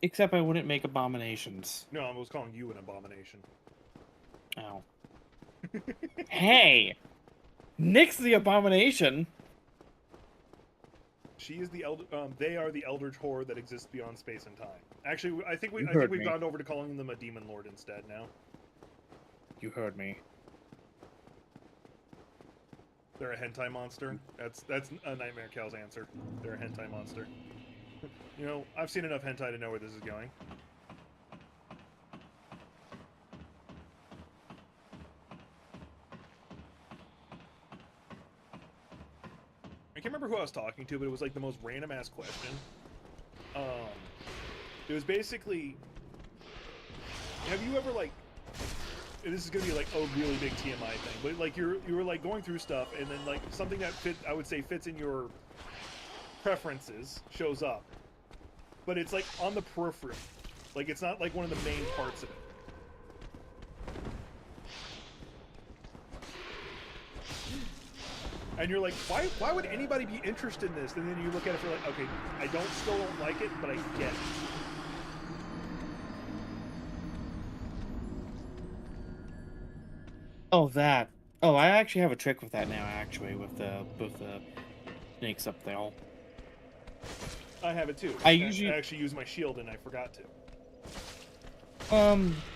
Except I wouldn't make abominations. No, I was calling you an abomination. Ow. Hey! Nick's the abomination! She is the they are the eldritch horror that exists beyond space and time. Actually, I think You heard we've me. gone over to calling them a demon lord instead now. You heard me. They're a hentai monster. That's a Nightmare Cal's answer. They're a hentai monster. You know, I've seen enough hentai to know where this is going. I can't remember who I was talking to, but it was like the most random ass question. It was basically, have you ever like, and this is gonna be like a really big TMI thing, but like you were like going through stuff, and then like something that I would say fits in your preferences shows up, but it's like on the periphery, like it's not like one of the main parts of it. And you're like, why would anybody be interested in this? And then you look at it for like, okay, I still don't like it, but I get it. Oh, that. Oh, I actually have a trick with that now, actually, with the snakes up there. I have it too. I I usually- actually use my shield and I forgot to.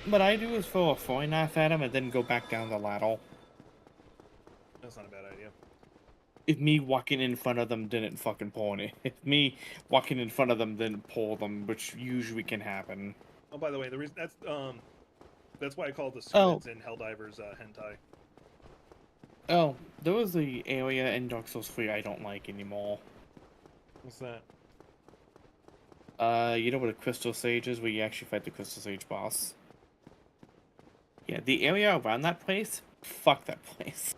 What I do is throw a throwing knife at him and then go back down the ladder. That's not a bad idea. If me walking in front of them didn't fucking pull it. If me walking in front of them didn't pull them, which usually can happen. Oh, by the way, the reason that's why I call it the Oh. squids in Helldivers hentai. Oh, there was the area in Dark Souls 3 I don't like anymore. What's that? You know what a Crystal Sage is, where you actually fight the Crystal Sage boss? Yeah, the area around that place, fuck that place.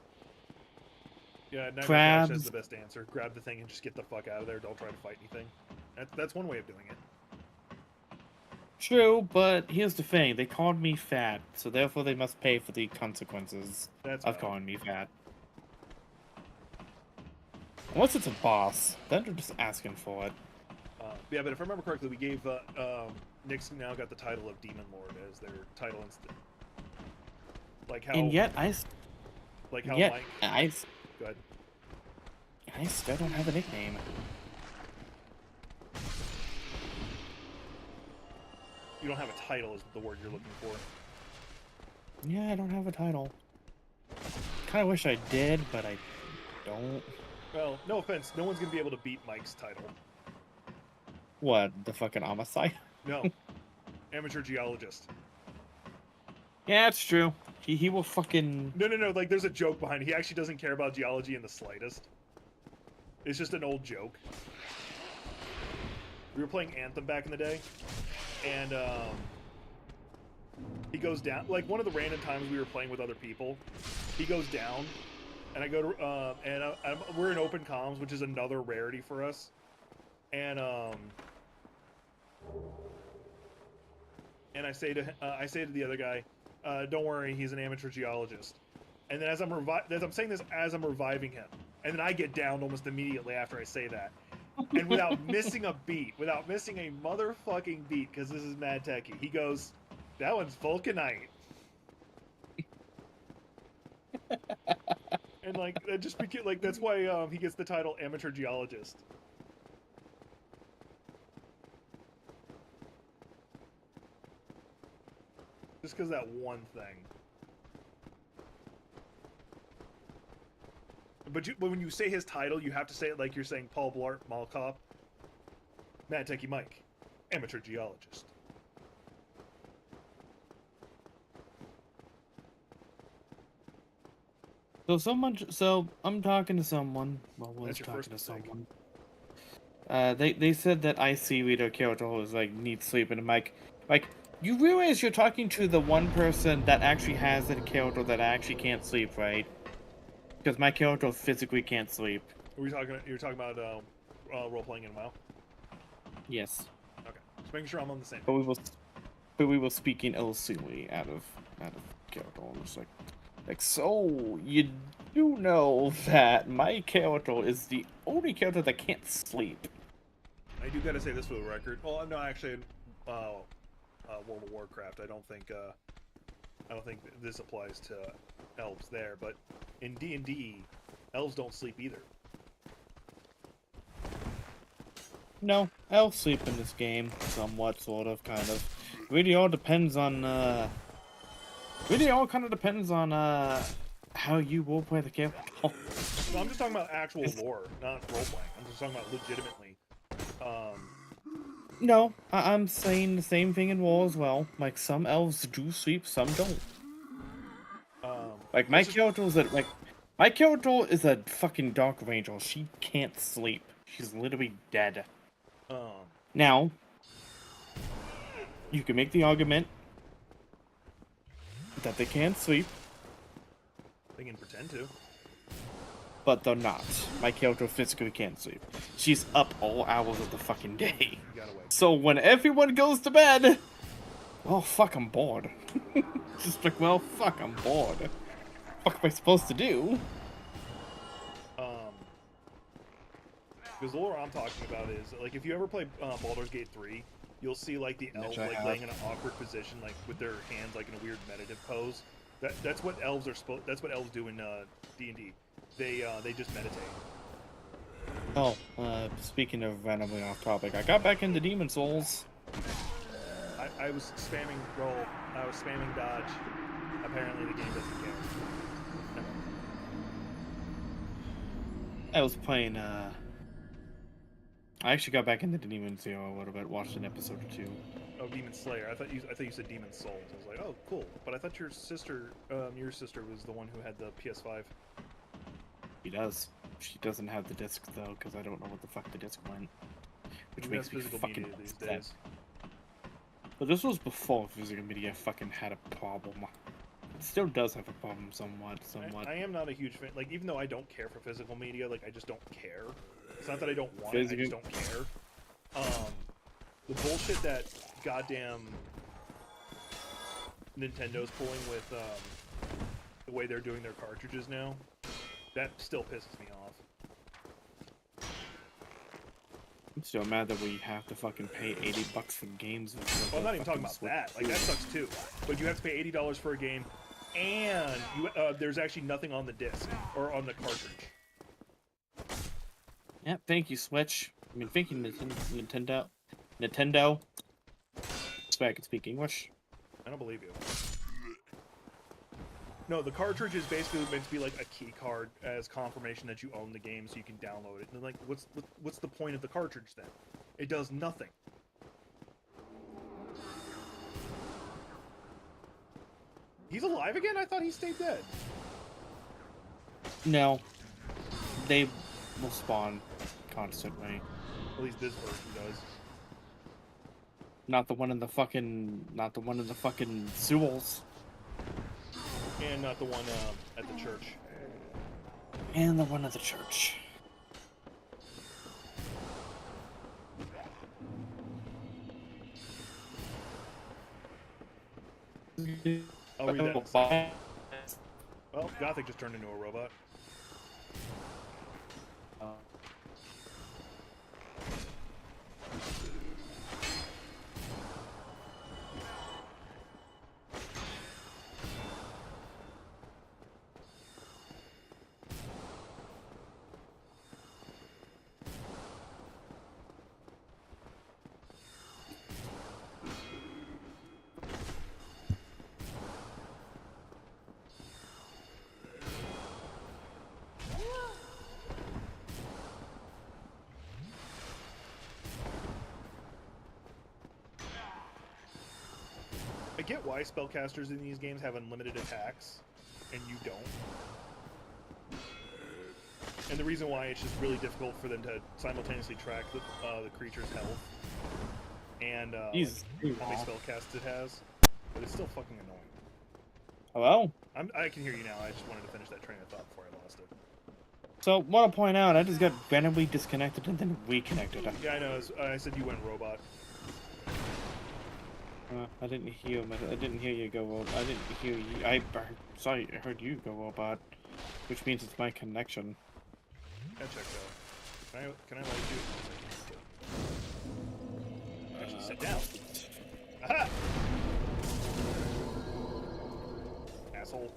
Yeah, Nightmare Crabs. Crash has the best answer. Grab the thing and just get the fuck out of there. Don't try to fight anything. That's one way of doing it. True, but here's the thing, they called me fat, so therefore they must pay for the consequences That's of valid. calling me fat. Unless it's a boss, then they're just asking for it. Yeah, but if I remember correctly, we gave Nyx now got the title of Demon Lord as their title instant. Like how? And yet Like how yet Mike. Go ahead. I still don't have a nickname. You don't have a title, is the word you're looking for. Yeah, I don't have a title. Kind of wish I did, but I don't. Well, no offense, no one's gonna be able to beat Mike's title. What, the fucking homicide? No, amateur geologist. Yeah, it's true. He will fucking... No. Like, there's a joke behind it. He actually doesn't care about geology in the slightest. It's just an old joke. We were playing Anthem back in the day, and he goes down. Like, one of the random times we were playing with other people, he goes down, and I go to we're in open comms, which is another rarity for us, and I say to the other guy, "Don't worry, he's an amateur geologist." And then as I'm saying this, as I'm reviving him, and then I get downed almost immediately after I say that, and without missing a beat, without missing a motherfucking beat, because this is Mad Techie, he goes, "That one's vulcanite." And like that just became like that's why he gets the title amateur geologist. Just because that one thing. But when you say his title, you have to say it like you're saying Paul Blart, Mall Cop, Mad Techie Mike, amateur geologist. So I'm talking to someone. Well, was That's your talking first to mistake. someone. They said that I see Rito Kyoto is like needs sleep, and I'm like, you realize you're talking to the one person that actually has a Kyoto that actually can't sleep, right? Because my Kyoto physically can't sleep. You're talking about role playing in WoW. Yes, Okay, just making sure I'm on the same. but we were speaking illegally out of Kyoto. I'm just like, so you do know that my Kyoto is the only Kyoto that can't sleep. I do gotta say this for the record. Well, no, actually, in World of Warcraft, I don't think this applies to elves there, but in D&D, elves don't sleep either. No, I'll sleep in this game, somewhat, sort of, kind of. Really all depends on, really all kind of depends on, how you will play the game. No, I'm just talking about actual lore, not role-playing. I'm just talking about legitimately. No, I'm saying the same thing in WoW as well. Like, some elves do sleep, some don't. Like, my Kyoto is a fucking Dark Angel. She can't sleep. She's literally dead. Now, you can make the argument that they can't sleep, They can pretend to. but they're not. My Kyoto physically can't sleep. She's up all hours of the fucking day. You gotta wait. So when everyone goes to bed, well, fuck, I'm bored. Just like, well, fuck, I'm bored. What am I supposed to do? Because the lore I'm talking about is, like, if you ever play Baldur's Gate 3, you'll see, like, the elves, like, laying in an awkward position, like, with their hands, like, in a weird meditative pose. That's what elves are that's what elves do in D&D. They just meditate. Oh, speaking of randomly off topic, I got back into Demon Souls. I was spamming roll. I was spamming dodge. Apparently the game doesn't care. Never. I was playing, I actually got back into the Demon Slayer a little bit, watched an episode or two. Oh, Demon Slayer. I thought you said Demon Souls. I was like, oh, cool. But I thought your sister was the one who had the PS5. She does. She doesn't have the disc though, because I don't know what the fuck the disc went. Which Who makes has me physical fucking media these upset. days? But this was before physical media fucking had a problem. It still does have a problem somewhat. I am not a huge fan. Like, even though I don't care for physical media, like, I just don't care. It's not that I don't want it, I just don't care. The bullshit that goddamn Nintendo's pulling with the way they're doing their cartridges now, that still pisses me off. I'm still mad that we have to fucking pay $80 for games. Well, I'm not even talking about that. Like, that sucks too. But you have to pay $80 for a game, and there's actually nothing on the disc or on the cartridge. Yeah, thank you, Switch. I mean, thank you, Nintendo. Nintendo. So I can speak English. I don't believe you. No, the cartridge is basically meant to be like a key card as confirmation that you own the game, so you can download it. And like, what's the point of the cartridge then? It does nothing. He's alive again? I thought he stayed dead. No, they will spawn constantly. At least this version does. Not the one in the fucking sewels. And not the one at the church. And the one at the church. I'll read that in a second. Well, Gothic just turned into a robot. I get why spellcasters in these games have unlimited attacks, and you don't. And the reason why it's just really difficult for them to simultaneously track the creature's health and how many spellcasts it has, but it's still fucking annoying. Hello? I can hear you now. I just wanted to finish that train of thought before I lost it. So, want to point out, I just got randomly disconnected and then reconnected. Yeah, I know. I said you went robot. I didn't hear him. I didn't hear you go. I didn't hear you. I heard you go robot, which means it's my connection. I checked out. Can I let you? Actually, sit down. Aha! Asshole.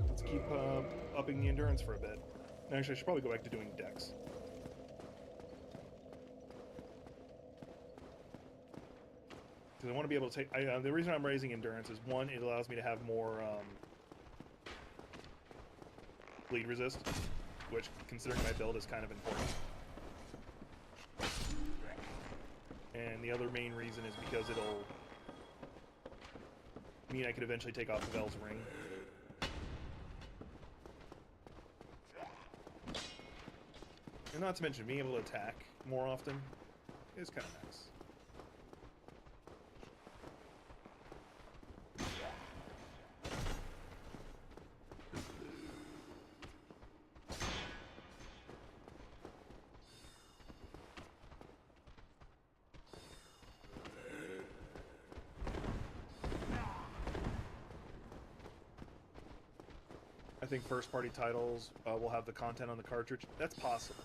Let's keep upping the endurance for a bit. Actually, I should probably go back to doing decks. Because I want to be able to take... the reason I'm raising endurance is, one, it allows me to have more bleed resist, which, considering my build, is kind of important. And the other main reason is because it'll mean I could eventually take off Pavel's ring. And not to mention, being able to attack more often is kind of nice. I think first-party titles will have the content on the cartridge. That's possible.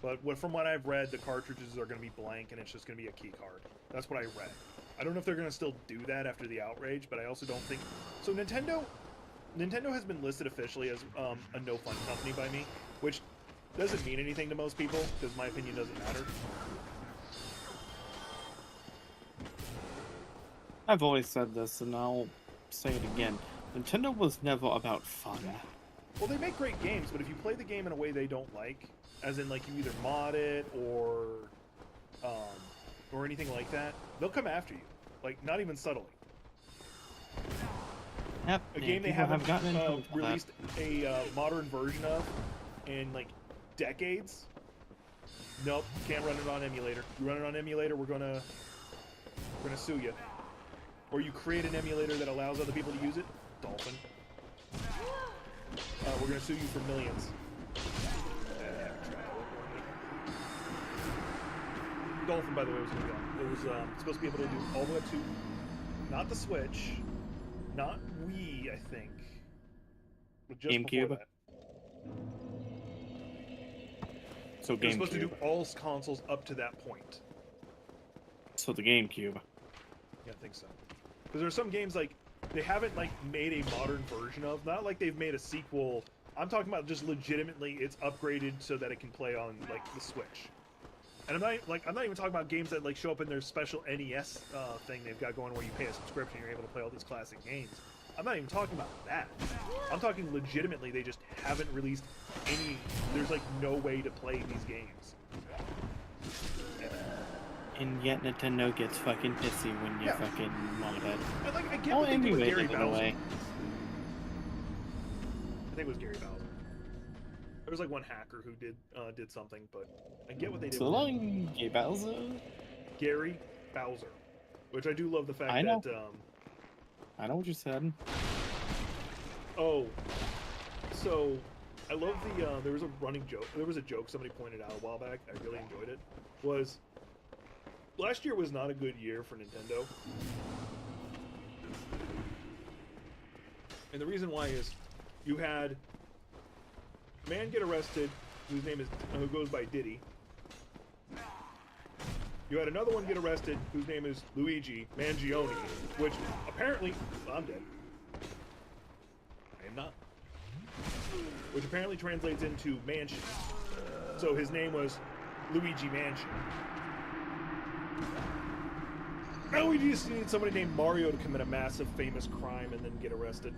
But from what I've read, the cartridges are going to be blank, and it's just going to be a key card. That's what I read. I don't know if they're going to still do that after the outrage, but I also don't think... So Nintendo has been listed officially as a no-fun company by me, which doesn't mean anything to most people, because my opinion doesn't matter. I've always said this, and I'll say it again. Nintendo was never about fun. Well, they make great games, but if you play the game in a way they don't like, as in, like, you either mod it or anything like that, they'll come after you. Like, not even subtly. Yep, a game they haven't released a modern version of in, like, decades. Nope, can't run it on emulator. You run it on emulator, we're gonna sue you. Or you create an emulator that allows other people to use it. Dolphin. We're gonna sue you for millions. Dolphin, by the way, was gonna go. It was supposed to be able to do all the way up to, not the Switch, not Wii, I think, but just GameCube. before that. So They're supposed to do GameCube. all consoles up to that point. So the GameCube. Yeah, I think so. Because there are some games like they haven't like made a modern version of. Not like they've made a sequel. I'm talking about just legitimately it's upgraded so that it can play on like the Switch. And I'm not even talking about games that like show up in their special NES thing they've got going where you pay a subscription and you're able to play all these classic games. I'm not even talking about that. I'm talking legitimately they just haven't released any. There's like no way to play these games. And yet Nintendo gets fucking pissy when you fucking mod it. And like I get Oh, what they did with anyway, Gary in a Bowser. way. I think it was Gary Bowser. There was like one hacker who did something, but I get what they did. So with it. long, Gay Bowser. Gary Bowser, which I do love the fact I know. that. I know what you said. Oh, so I love the. There was a running joke. There was a joke somebody pointed out a while back. I really enjoyed it. Was last year was not a good year for Nintendo, and the reason why is you had a man get arrested whose name is who goes by Diddy. You had another one get arrested whose name is Luigi Mangione, which apparently I'm dead. I am not. Which apparently translates into mansion. So his name was Luigi Mansion. Now we just need somebody named Mario to commit a massive famous crime and then get arrested.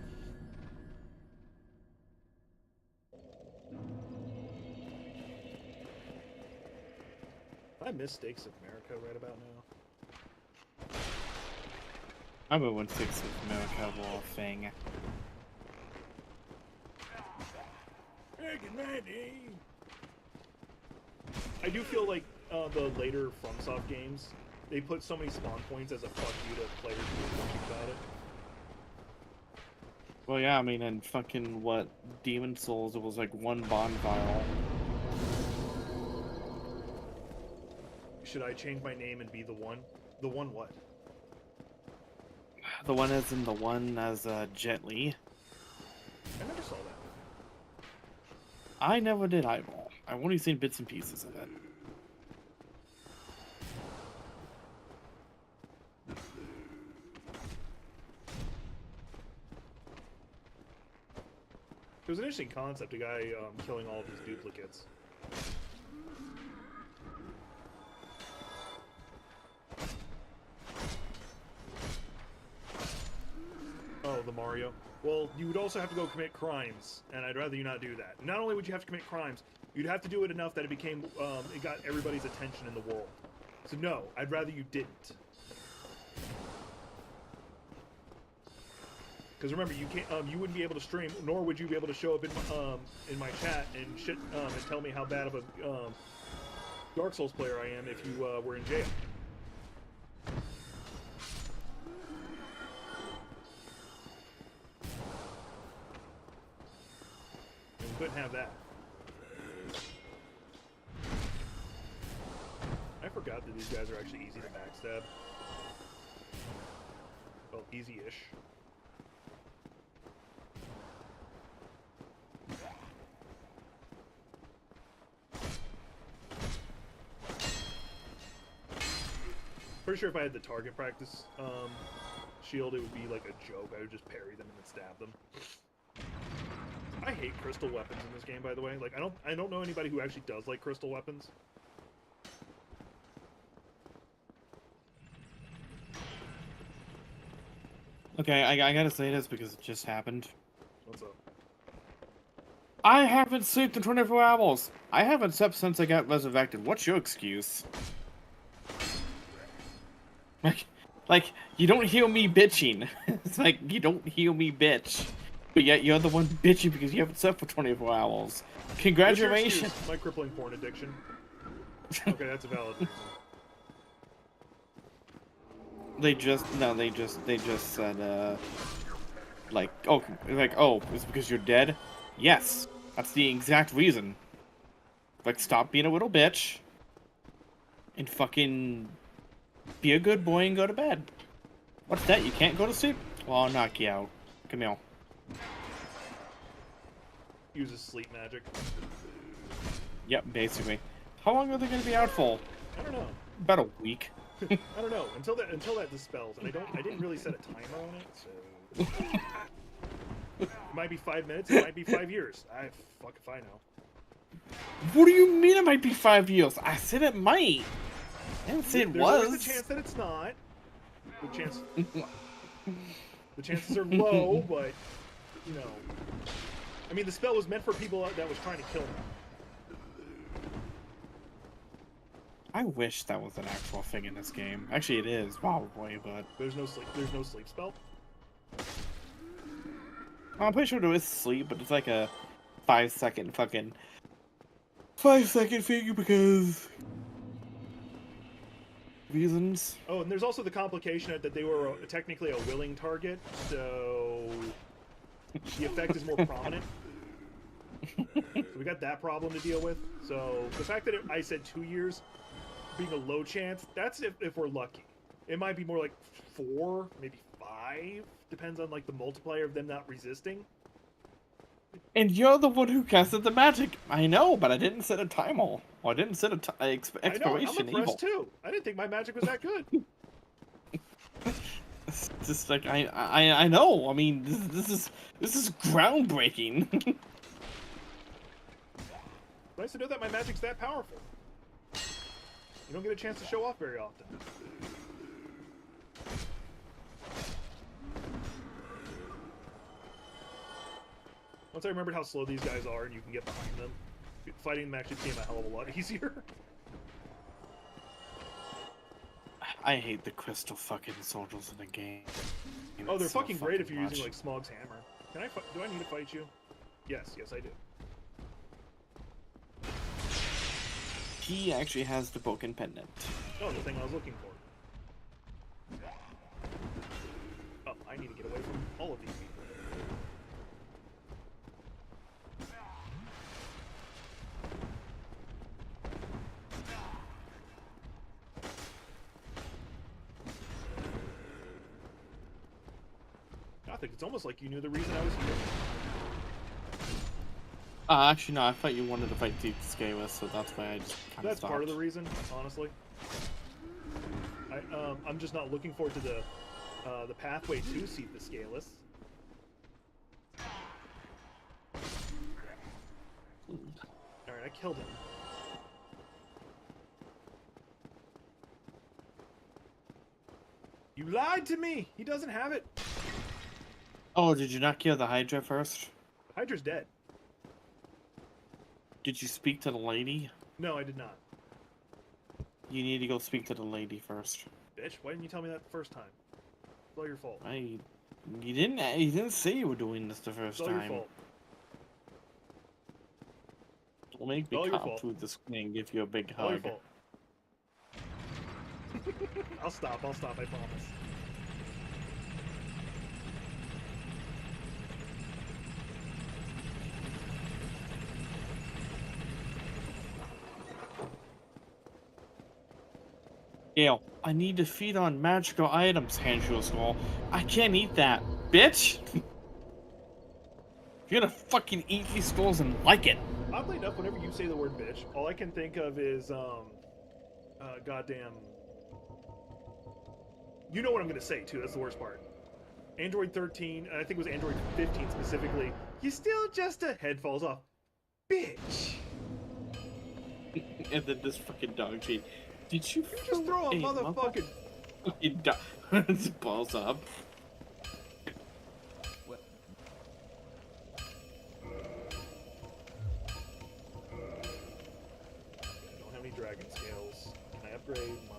I miss Stakes of America right about now. I remember when Six of America were a thing. I do feel like the later FromSoft games, they put so many spawn points as a fuck you to players who were talking about it. Well, yeah, I mean, in fucking what Demon Souls, it was like one bonfire. Should I change my name and be the one? The one what? The one as in the one as Jet Li. I never saw that. I never did eyeball. I've only seen bits and pieces of it. It was an interesting concept, a guy killing all of his duplicates. Oh, the Mario. Well, you would also have to go commit crimes, and I'd rather you not do that. Not only would you have to commit crimes, you'd have to do it enough that it became, it got everybody's attention in the world. So no, I'd rather you didn't. Because remember, you can't, you wouldn't be able to stream, nor would you be able to show up in my chat and shit, and tell me how bad of a Dark Souls player I am if you were in jail. And we couldn't have that. I forgot that these guys are actually easy to backstab. Well, easy-ish. Pretty sure if I had the target practice shield, it would be like a joke. I would just parry them and then stab them. I hate crystal weapons in this game, by the way. Like, I don't know anybody who actually does like crystal weapons. Okay, I gotta say this because it just happened. What's up? I haven't slept in 24 hours. I haven't slept since I got resurrected. What's your excuse? Like, you don't hear me bitching. It's like, you don't hear me bitch. But yet you're the one bitching because you haven't slept for 24 hours. Congratulations. What's your excuse? My crippling porn addiction. Okay, that's a valid reason. They just said, like, oh, it's because you're dead? Yes, that's the exact reason. Like, stop being a little bitch. And fucking be a good boy and go to bed. What's that? You can't go to sleep? Well, I'll knock you out. Come here. Uses sleep magic. Yep, basically. How long are they going to be out for? I don't know. About a week. I don't know until that dispels, and I didn't really set a timer on it, so it might be 5 minutes, it might be 5 years. Fuck if I know. What do you mean it might be 5 years? I said it might. I didn't say it There's was. always a chance that it's not. The chances are low, but you know. I mean, the spell was meant for people that was trying to kill me. I wish that was an actual thing in this game. Actually, it is probably, but There's no sleep spell. I'm pretty sure there is sleep, but it's like a 5-second fucking 5-second thing because reasons. Oh, and there's also the complication that they were technically a willing target, so the effect is more prominent. So we got that problem to deal with. So the fact that I said 2 years being a low chance, that's if we're lucky. It might be more like 4, maybe 5, depends on like the multiplier of them not resisting. And you're the one who casted the magic. I know, but I didn't set a timer. Or I didn't set a expiration I know, I'm either. impressed too. I didn't think my magic was that good. It's just like I know. I mean, this is groundbreaking. Nice to know that my magic's that powerful. You don't get a chance to show off very often. Once I remembered how slow these guys are and you can get behind them, fighting them actually became a hell of a lot easier. I hate the crystal fucking soldiers in the game. Oh, they're It's so fucking great if you're much. using like Smog's hammer. Do I need to fight you? Yes, I do. He actually has the broken pendant. Oh, the thing I was looking for. Oh, I need to get away from all of these people. Gothic, it's almost like you knew the reason I was here. Actually, no, I thought you wanted to fight Deep Scaleless, so that's why I just kind of That's stopped. part of the reason, honestly. I'm just not looking forward to the pathway to see the Scaleless. Alright, I killed him. You lied to me! He doesn't have it! Oh, did you not kill the Hydra first? Hydra's dead. Did you speak to the lady? No, I did not. You need to go speak to the lady first. Bitch, why didn't you tell me that the first time? It's all your fault. You didn't say you were doing this the first It's all your time. fault. Don't make All me your come fault. through the screen and give you a big All your hug. fault. I'll stop, I promise. Gail, I need to feed on magical items, hands you a skull. I can't eat that, bitch! You're gonna fucking eat these skulls and like it. Oddly enough, whenever you say the word bitch, all I can think of is, goddamn... You know what I'm gonna say, too, that's the worst part. Android 13, and I think it was Android 15 specifically, you still just a head falls off. Bitch! And then this fucking dog cheat. Did you Just throw a motherfucking... fucking dog balls up? I don't have any dragon scales. Can I upgrade my...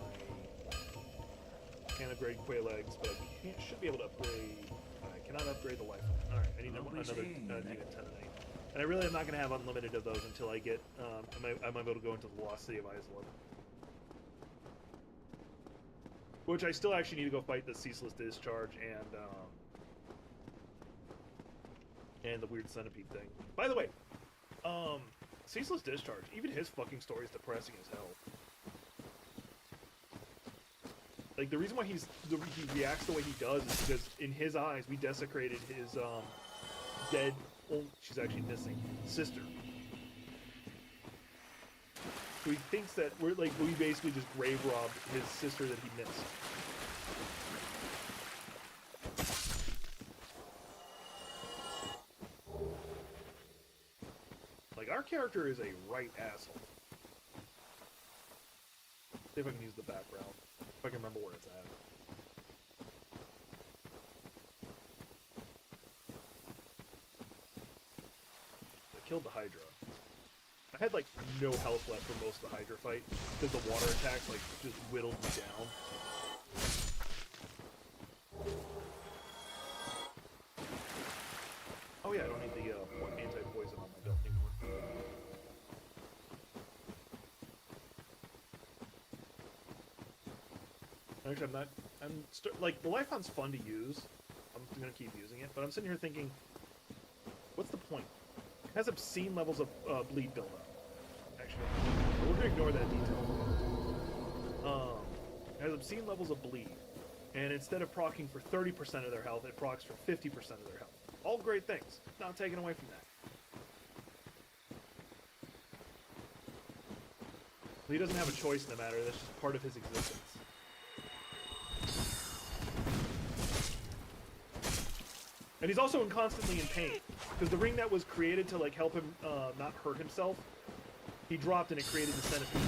Can't upgrade Quail Eggs, but I should be able to upgrade... I cannot upgrade the lifeline. Alright, I need another Titanite. And I really am not going to have unlimited of those until I get... I might be able to go into the Lost City of Islip. Which I still actually need to go fight the Ceaseless Discharge and the weird centipede thing. By the way, Ceaseless Discharge, even his fucking story is depressing as hell. Like, the reason why he reacts the way he does is because in his eyes we desecrated his dead, well, she's actually missing, sister. So he thinks that we basically just grave robbed his sister that he missed. Like, our character is a right asshole. See if I can use the background. If I can remember where it's at. I killed the Hydra. I had, like, no health left for most of the Hydra fight, because the water attacks, like, just whittled me down. Oh yeah, I don't need the anti-poison on my belt anymore. Actually, like, the Life Hunt's fun to use. I'm gonna keep using it, but I'm sitting here thinking, what's the point? It has obscene levels of bleed buildup. Actually, we're gonna ignore that detail. It has obscene levels of bleed, and instead of proccing for 30% of their health, it procs for 50% of their health. All great things. Not taken away from that. He doesn't have a choice in the matter. That's just part of his existence. And he's also constantly in pain, because the ring that was created to like help him not hurt himself, he dropped and it created the centipede.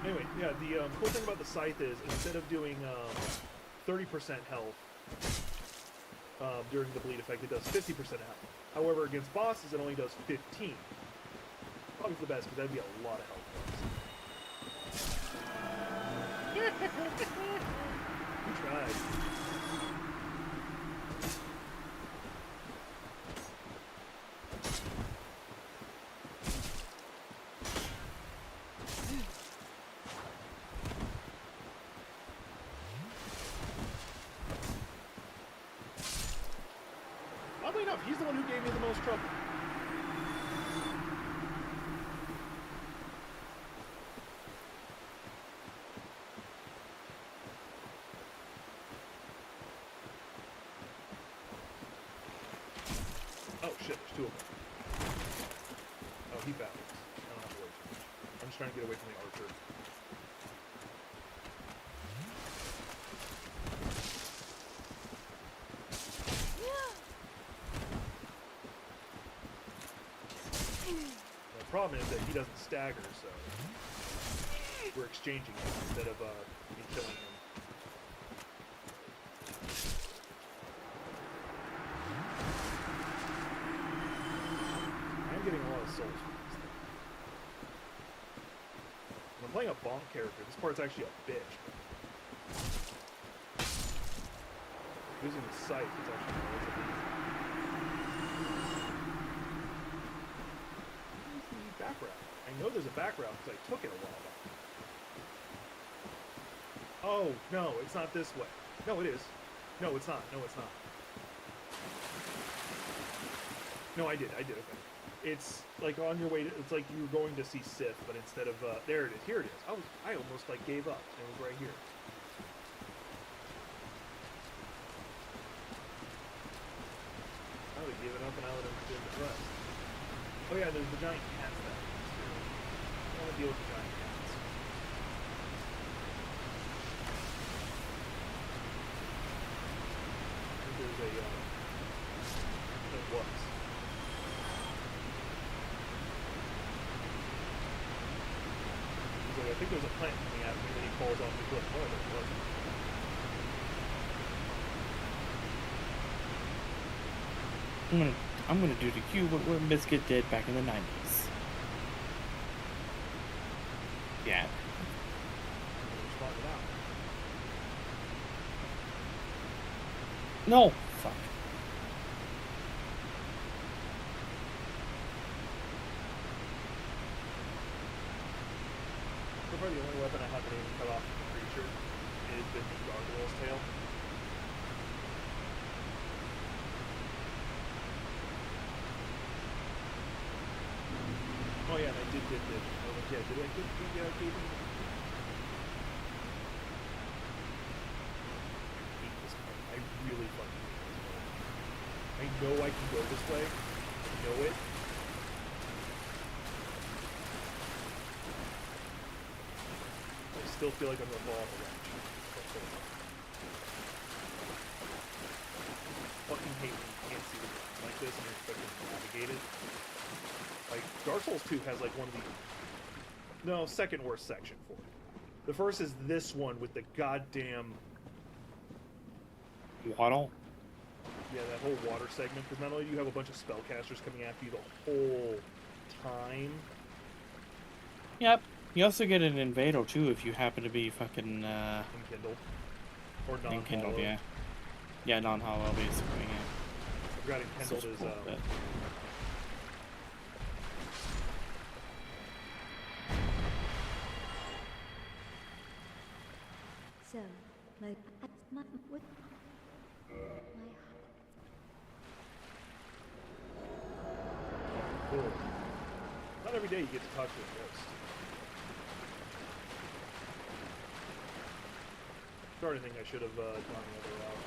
Anyway, yeah, the cool thing about the scythe is instead of doing 30% health during the bleed effect, it does 50% health. However, against bosses, it only does 15. Probably the best, because that'd be a lot of health. We tried. Oddly enough, he's the one who gave me the most trouble. Oh shit, there's two of them. Oh, he battles. I don't have to worry too much. I'm just trying to get away from the archer. The problem is that he doesn't stagger, so we're exchanging him instead of me killing him. I'm getting a lot of souls from this thing. When I'm playing a bonk character, this part's actually a bitch. Using the scythe is actually relatively easy. Back route. I know there's a back route because I took it a while back. Oh, no, it's not this way. No, it is. No, it's not. No, it's not. No, I did, okay. It's like on your way to, it's like you were going to see Sith, but instead of, there it is, here it is. I almost like gave up, and it was right here. I would have given up and I would have been depressed. Oh yeah, there's the giant cats that I want to deal with the giant cats. I think there's a, there was. He's like, I think there's a plant coming at me, and then he falls off the cliff. Oh, there wasn't. I'm gonna do to you what Biscuit did back in the 90s. Yeah. No! Fuck. So far, the only weapon I haven't even cut off from the creature is the gargoyle's tail. Oh Oh yeah, and I did get the. I was like, yeah, did I get the Gaben? I hate this part. I really fucking hate this part. I know I can go this way. I know it. I still feel like I'm gonna fall off the ledge. Fucking hate when you can't see the ground like this and you're expecting to navigate it. Like, Dark Souls 2 has like one of the... No, second worst section for it. The first is this one with the goddamn... Waddle? Yeah, that whole water segment, because not only do you have a bunch of spellcasters coming after you the whole time... Yep. You also get an Invado, too, if you happen to be fucking, Enkindled. Or non-hollow. Enkindled, yeah. Yeah, non-hollow, basically, yeah. I forgot Enkindled Such a is, cool bit. So, my with Cool. Not every day you get to talk to a ghost. Starting to think I should have gone the other route.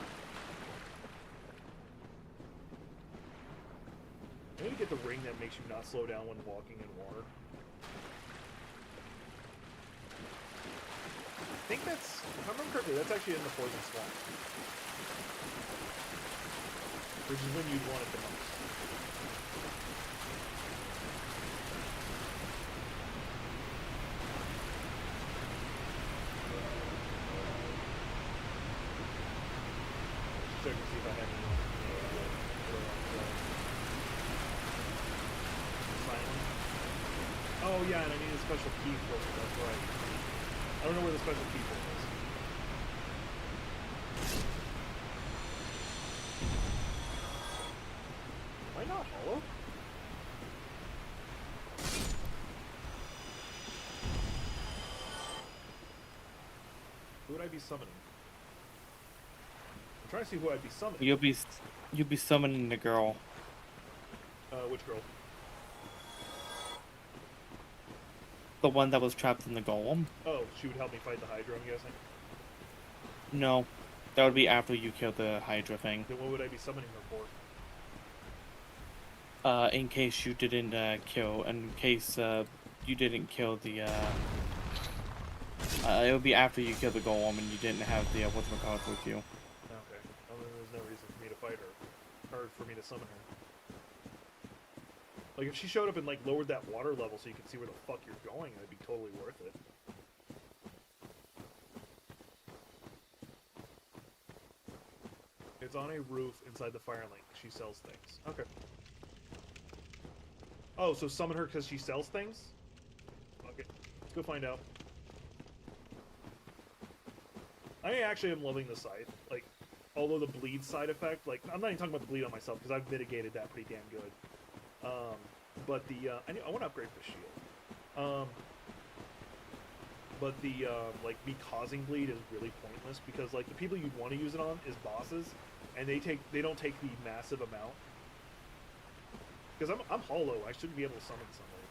I need to get the ring that makes you not slow down when walking in water. I think that's, if I remember correctly, that's actually in the Poison Swamp. Which is when you'd want it the most. Check and see if I have any. Silent. Oh yeah, and I need a special key for it, that's right. I don't know where the special key for it is. Am I not hollow? Who would I be summoning? I'm trying to see who I'd be summoning. You'll be summoning the girl. Which girl? The one that was trapped in the golem. Oh, she would help me fight the Hydra, I'm guessing. No. That would be after you kill the Hydra thing. Then what would I be summoning her for? In case you didn't you didn't kill the it would be after you kill the golem and you didn't have the whatchamacallit with you. Okay. Well, then there's no reason for me to fight her. Or for me to summon her. Like, if she showed up and, like, lowered that water level so you could see where the fuck you're going, it'd be totally worth it. It's on a roof inside the Firelink. She sells things. Okay. Oh, so summon her because she sells things? Okay. Let's go find out. I actually am loving the scythe. Like, although the bleed side effect, like, I'm not even talking about the bleed on myself because I've mitigated that pretty damn good. But the, I want to upgrade the shield. But the, like, me causing bleed is really pointless because, like, the people you'd want to use it on is bosses, and they don't take the massive amount. Because I'm hollow, I shouldn't be able to summon somebody.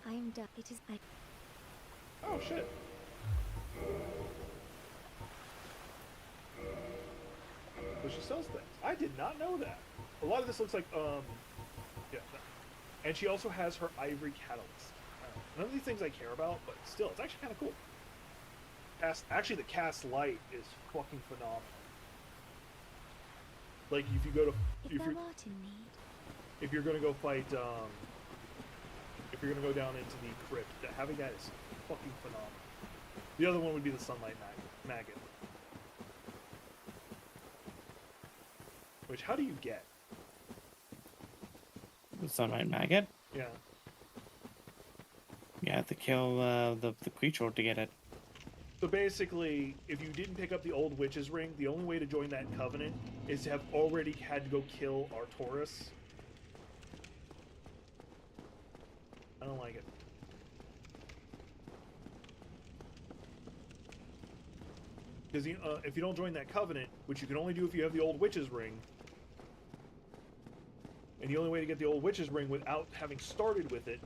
I am done. It is I. Oh, shit. So she sells things. I did not know that. A lot of this looks like, yeah. And she also has her ivory catalyst. None of these things I care about, but still, it's actually kind of cool. Actually, the cast light is fucking phenomenal. Like, if you go to... If you're gonna go fight, if you're gonna go down into the crypt, having that is fucking phenomenal. The other one would be the sunlight maggot. Which, how do you get? The Sunlight Maggot? Yeah. You have to kill the creature to get it. So basically, if you didn't pick up the old witch's ring, the only way to join that covenant is to have already had to go kill Artoris. I don't like it. Because if you don't join that covenant, which you can only do if you have the old witch's ring, And the only way to get the old witch's ring without having started with it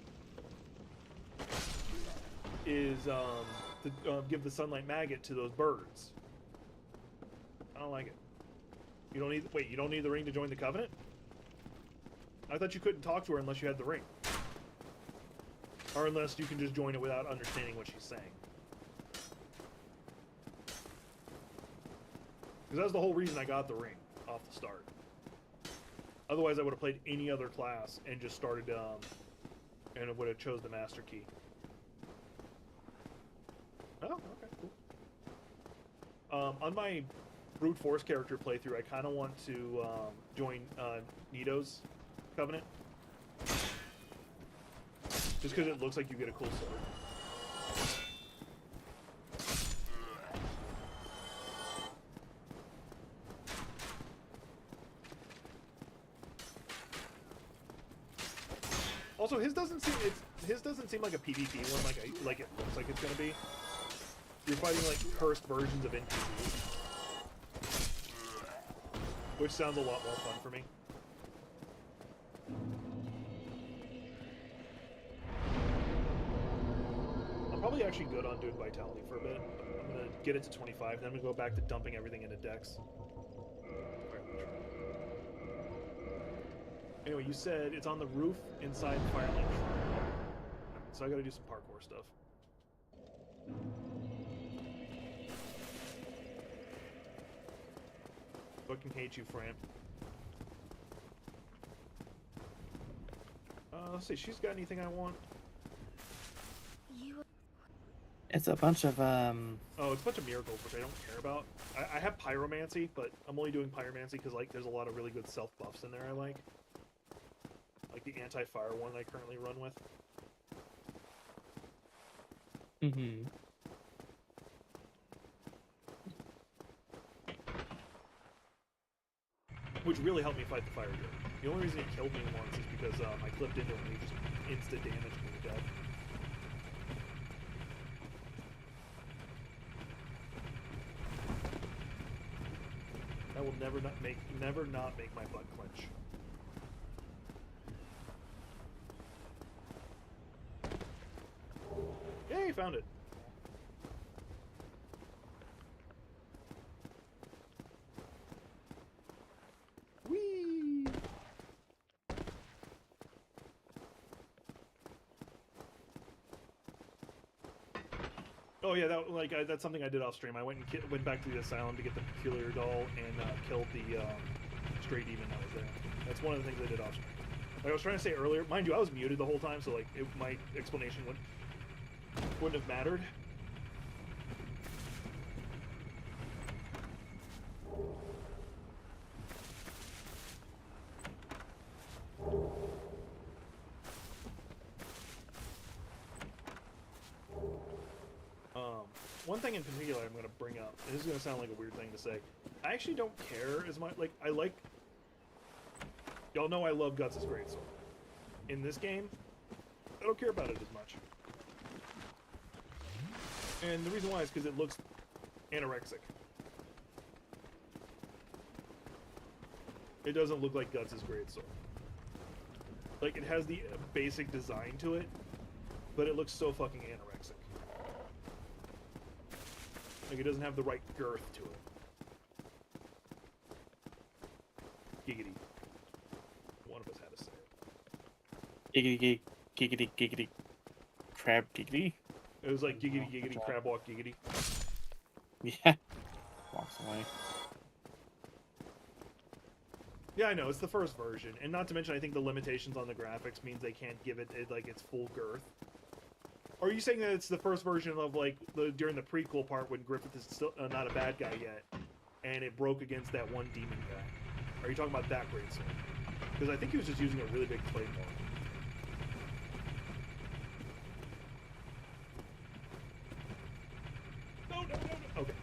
is to give the sunlight maggot to those birds. I don't like it. You don't need. Wait, you don't need the ring to join the covenant? I thought you couldn't talk to her unless you had the ring, or unless you can just join it without understanding what she's saying. Because that's the whole reason I got the ring off the start. Otherwise, I would have played any other class and just started, and it would have chose the master key. Oh, okay, cool. On my brute force character playthrough, I kind of want to join Nito's covenant, just because it looks like you get a cool sword. Also, his doesn't seem like a PvP one like it looks like it's gonna be. You're fighting like cursed versions of NPCs, which sounds a lot more fun for me. I'm probably actually good on doing vitality for a bit. I'm gonna get it to 25, then I'm gonna go back to dumping everything into Dex. Anyway, you said it's on the roof inside Firelink Shrine. So I gotta do some parkour stuff. Fucking hate you, Fran. Let's see, she's got anything I want? It's a bunch of Oh, it's a bunch of miracles, which I don't care about. I have pyromancy, but I'm only doing pyromancy because like there's a lot of really good self buffs in there I like. Like the anti-fire one I currently run with. Mm-hmm. Which really helped me fight the fire good. The only reason it killed me once is because I clipped into him and he just insta damaged me to death. That will never not make my butt clench. Yay, found it. Whee! Oh yeah, that's something I did off stream. I went back to the asylum to get the peculiar doll and killed the stray demon that was there. That's one of the things I did off stream. Like I was trying to say earlier, mind you, I was muted the whole time, so like my explanation wouldn't have mattered. One thing in particular I'm going to bring up, and this is going to sound like a weird thing to say, I actually don't care as much, like, y'all know I love Guts' Greatsword. In this game, I don't care about it as much. And the reason why is because it looks anorexic. It doesn't look like Guts' Greatsword. Like, it has the basic design to it, but it looks so fucking anorexic. Like, it doesn't have the right girth to it. Giggity. One of us had to say it. giggity giggity giggity crab giggity. It was like giggity giggity crab walk giggity. Yeah. Walks away. Yeah, I know, it's the first version. And not to mention, I think the limitations on the graphics means they can't give it like its full girth. Are you saying that it's the first version of, like, during the prequel part when Griffith is still not a bad guy yet, and it broke against that one demon guy? Are you talking about that greatsword? Because I think he was just using a really big claymore. No, no, no, no. Okay.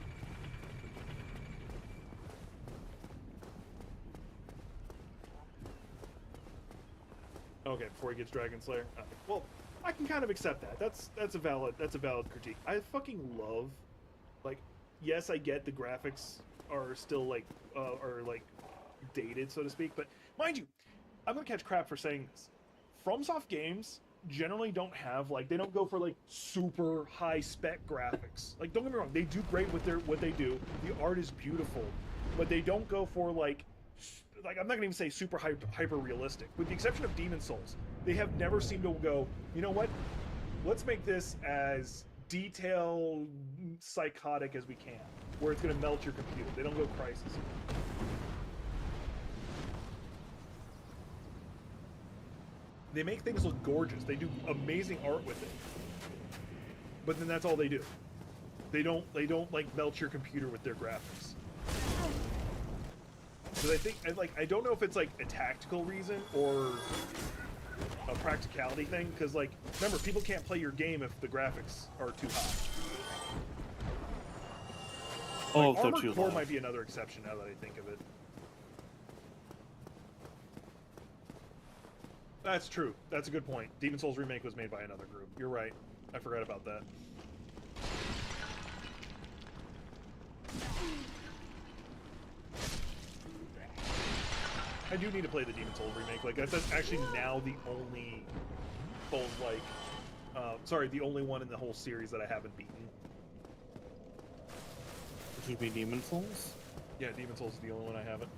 Okay, before he gets Dragon Slayer. Well, I can kind of accept that. That's a valid critique. I fucking love, like, yes, I get the graphics are still like are like dated, so to speak, but mind you, I'm gonna catch crap for saying this. FromSoft games generally don't have like they don't go for like super high spec graphics. Like don't get me wrong, they do great with what they do. The art is beautiful, but they don't go for like I'm not gonna even say super hyper realistic. With the exception of Demon Souls, they have never seemed to go, you know what? Let's make this as detailed, psychotic as we can, where it's gonna melt your computer. They don't go Crisis. They make things look gorgeous. They do amazing art with it. But then that's all they do. They don't like melt your computer with their graphics. Because I think I don't know if it's like a tactical reason or a practicality thing. Because like remember, people can't play your game if the graphics are too high. Oh, Like, they're Armored too Core low. might be another exception now that I think of it. That's true. That's a good point. Demon Souls Remake was made by another group. You're right. I forgot about that. I do need to play the Demon Souls Remake. Like, that's actually now the only Souls, sorry, the only one in the whole series that I haven't beaten. Would you be Demon Souls? Yeah, Demon Souls is the only one I haven't.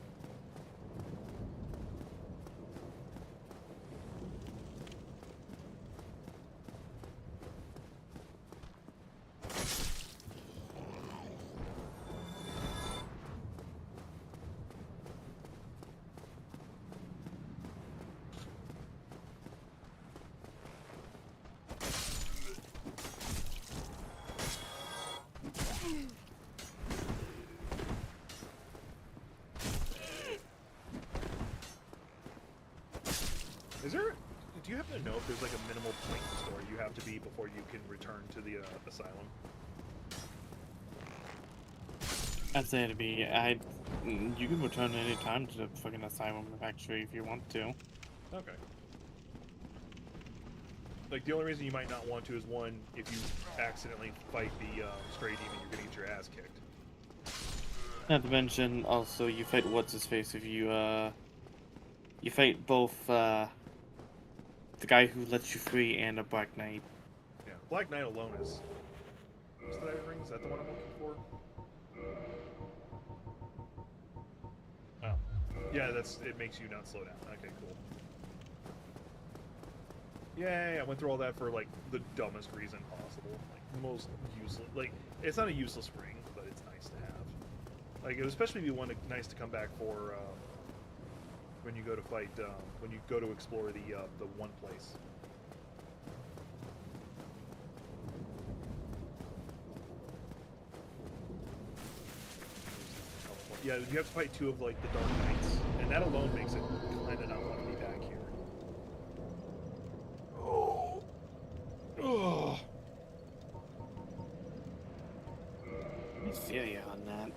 Is there? Do you happen to know if there's like a minimal point in the story you have to be before you can return to the asylum? I'd say it'd be. You can return any time to the fucking asylum, actually, if you want to. Okay. Like the only reason you might not want to is one, if you accidentally fight the stray demon, you're gonna get your ass kicked. Not to mention, also, you fight what's his face if you you fight both the guy who lets you free and a Black Knight. Yeah, Black Knight alone is. What's the ring? Is that the one I'm looking for? Oh, yeah. It makes you not slow down. Okay, cool. Yay! I went through all that for like the dumbest reason possible. Like most useless. Like it's not a useless ring, but it's nice to have. Like it would especially be nice to come back for when you go to fight. When you go to explore the one place. Yeah, you have to fight two of like the Dark Knights, and that alone makes it kind of not want to be back here. Oh. Oh. I feel you on that.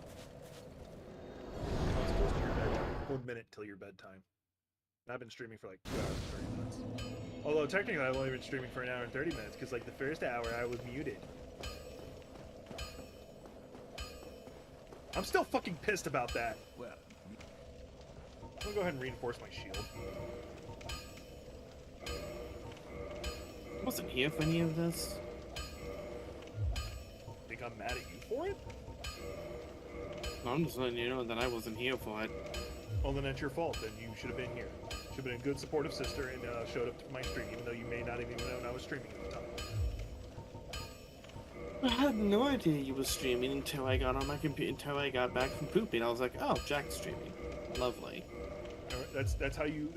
It's close to your bedtime. 1 minute till your bedtime. And I've been streaming for like 2 hours and 30 minutes. Although technically I've only been streaming for an hour and 30 minutes because like the first hour I was muted. I'm still fucking pissed about that. Well, I'm gonna go ahead and reinforce my shield. I wasn't here for any of this. Think I'm mad at you for it? No, I'm just letting you know that I wasn't here for it. Well, then it's your fault. Then you should have been here. Should have been a good supportive sister and showed up to my stream, even though you may not even know I was streaming at the time. I had no idea you was streaming until I got on my computer, until I got back from pooping. I was like, oh, Jack's streaming. Lovely. That's how you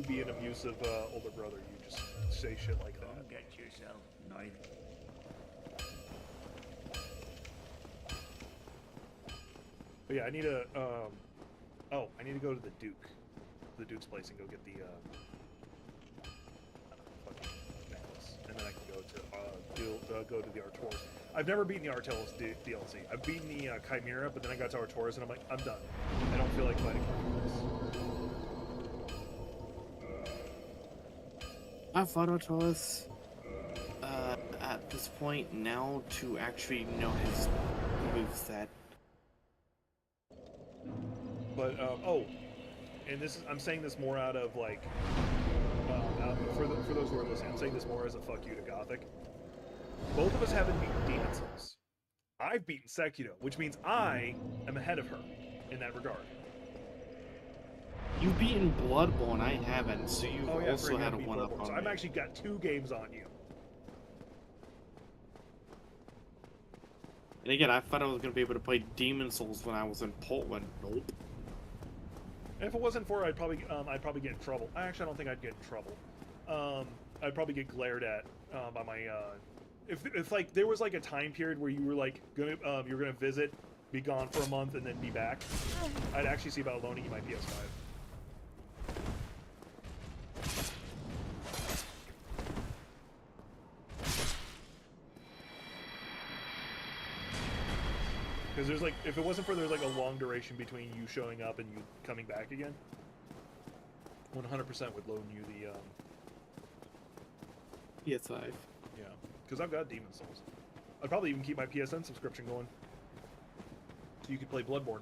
be an abusive older brother. You just say shit like that. come get yourself knife. But yeah, I need to I need to go to the Duke's place and go get the fucking necklace, and then I can go to the Artoris. I've never beaten the Artoris DLC. I've beaten the Chimera, but then I got to Artoris and I'm like, I'm done. I don't feel like fighting Artoris. I fought Otolis at this point now to actually know his moveset. But and this is, I'm saying this more out of like, for those who are listening, I'm saying this more as a fuck you to Gothic. Both of us haven't beaten Demon Souls. I've beaten Sekiro, which means I am ahead of her in that regard. You've beaten Bloodborne, I haven't, so you Oh yeah, also had a beat one-up Bloodborne. on So me. I've actually got 2 games on you. And again, I thought I was going to be able to play Demon Souls when I was in Portland. Nope. And if it wasn't for her, I'd probably get in trouble. Actually, I don't think I'd get in trouble. I'd probably get glared at by my. If like there was like a time period where you were like you're gonna visit, be gone for a month, and then be back, I'd actually see about loaning you my PS5. Because there's like, if it wasn't for there's like a long duration between you showing up and you coming back again, 100% would loan you the PS5. yeah. Because I've got Demon Souls. I'd probably even keep my PSN subscription going, so you could play Bloodborne.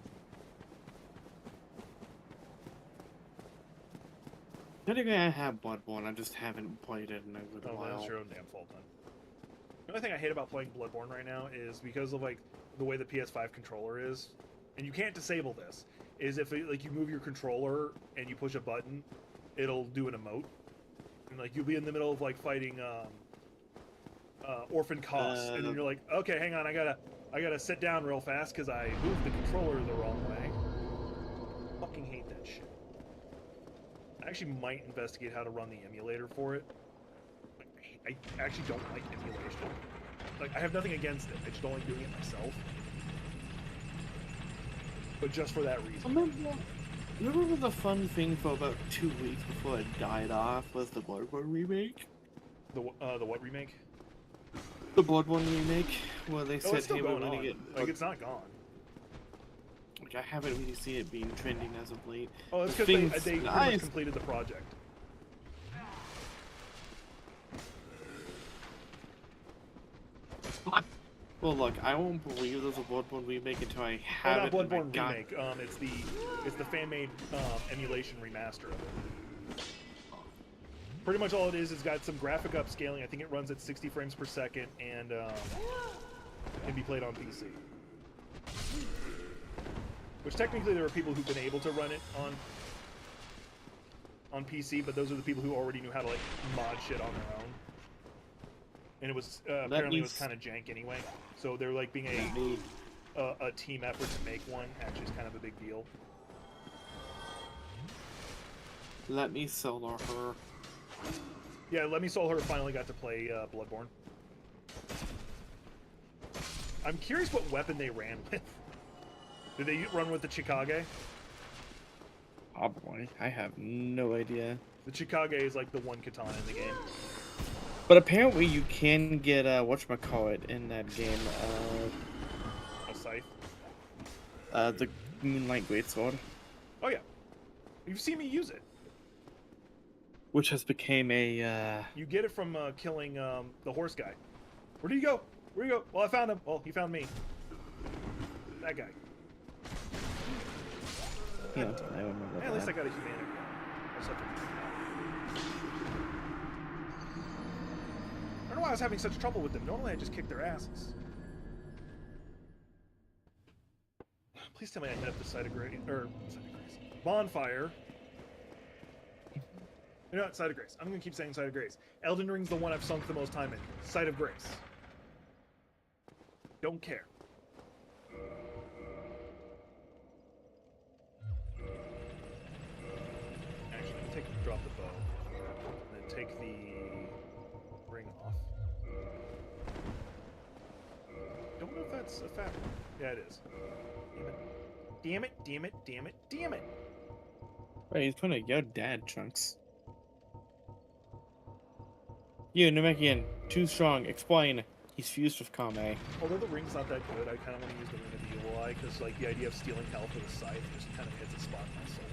Technically, I have Bloodborne. I just haven't played it in a good Oh, while. that's your own damn fault then. The only thing I hate about playing Bloodborne right now is because of like the way the PS5 controller is, and you can't disable this. Is if like you move your controller and you push a button, it'll do an emote, and like you'll be in the middle of like fighting Orphan Koss, and then you're like, okay, hang on, I gotta sit down real fast because I moved the controller the wrong way. Fucking hate that shit. I actually might investigate how to run the emulator for it. I actually don't like emulation. Like, I have nothing against it. I just don't like doing it myself. But just for that reason. Remember the fun thing for about 2 weeks before it died off was the Bloodborne remake? The what remake? The Bloodborne remake, where they Oh, said, it's still hey, we're going gonna on. get... Like, it's not gone. Like, I haven't really seen it being trending as of late. Oh, that's The because thing's they pretty nice. much completed the project. Well, look, I won't believe there's a Bloodborne remake until I Oh, have not it in my Bloodborne god- remake. It's the fan-made emulation remaster of it. Pretty much all it is got some graphic upscaling. I think it runs at 60 frames per second and can be played on PC. Which technically there are people who've been able to run it on PC, but those are the people who already knew how to like mod shit on their own. And it was apparently it was kind of jank anyway. So they're like being a team effort to make one actually is kind of a big deal. Let me sell her. Yeah, Let Me Soul Her finally got to play Bloodborne. I'm curious what weapon they ran with. Did they run with the Chikage? Probably. I have no idea. The Chikage is like the one katana in the game. But apparently you can get, whatchamacallit in that game, A scythe. the Moonlight Greatsword. Oh yeah. You've seen me use it. Which has become a, You get it from killing the horse guy. Where do you go? Where do you go? Well, I found him. Well, he found me. That guy. I remember Yeah, at least I that. got a humanity. That's such a... I don't know why I was having such trouble with them. Normally I just kick their asses. Please tell me I hit up the site of grace, bonfire. You know what? Site of Grace. I'm gonna keep saying Site of Grace. Elden Ring's the one I've sunk the most time in. Site of Grace. Don't care. Actually, let me drop the bow. And then take the ring off. Don't know if that's a fabric. Yeah, it is. Damn it. Damn it, damn it, damn it, damn it. Wait, he's putting a yo dad, Chunks. You, Namekian, too strong, explain. He's fused with Kame. Although the ring's not that good, I kind of want to use the Ring of the Evil Eye, because like, the idea of stealing health with a scythe just kind of hits a spot in my soul.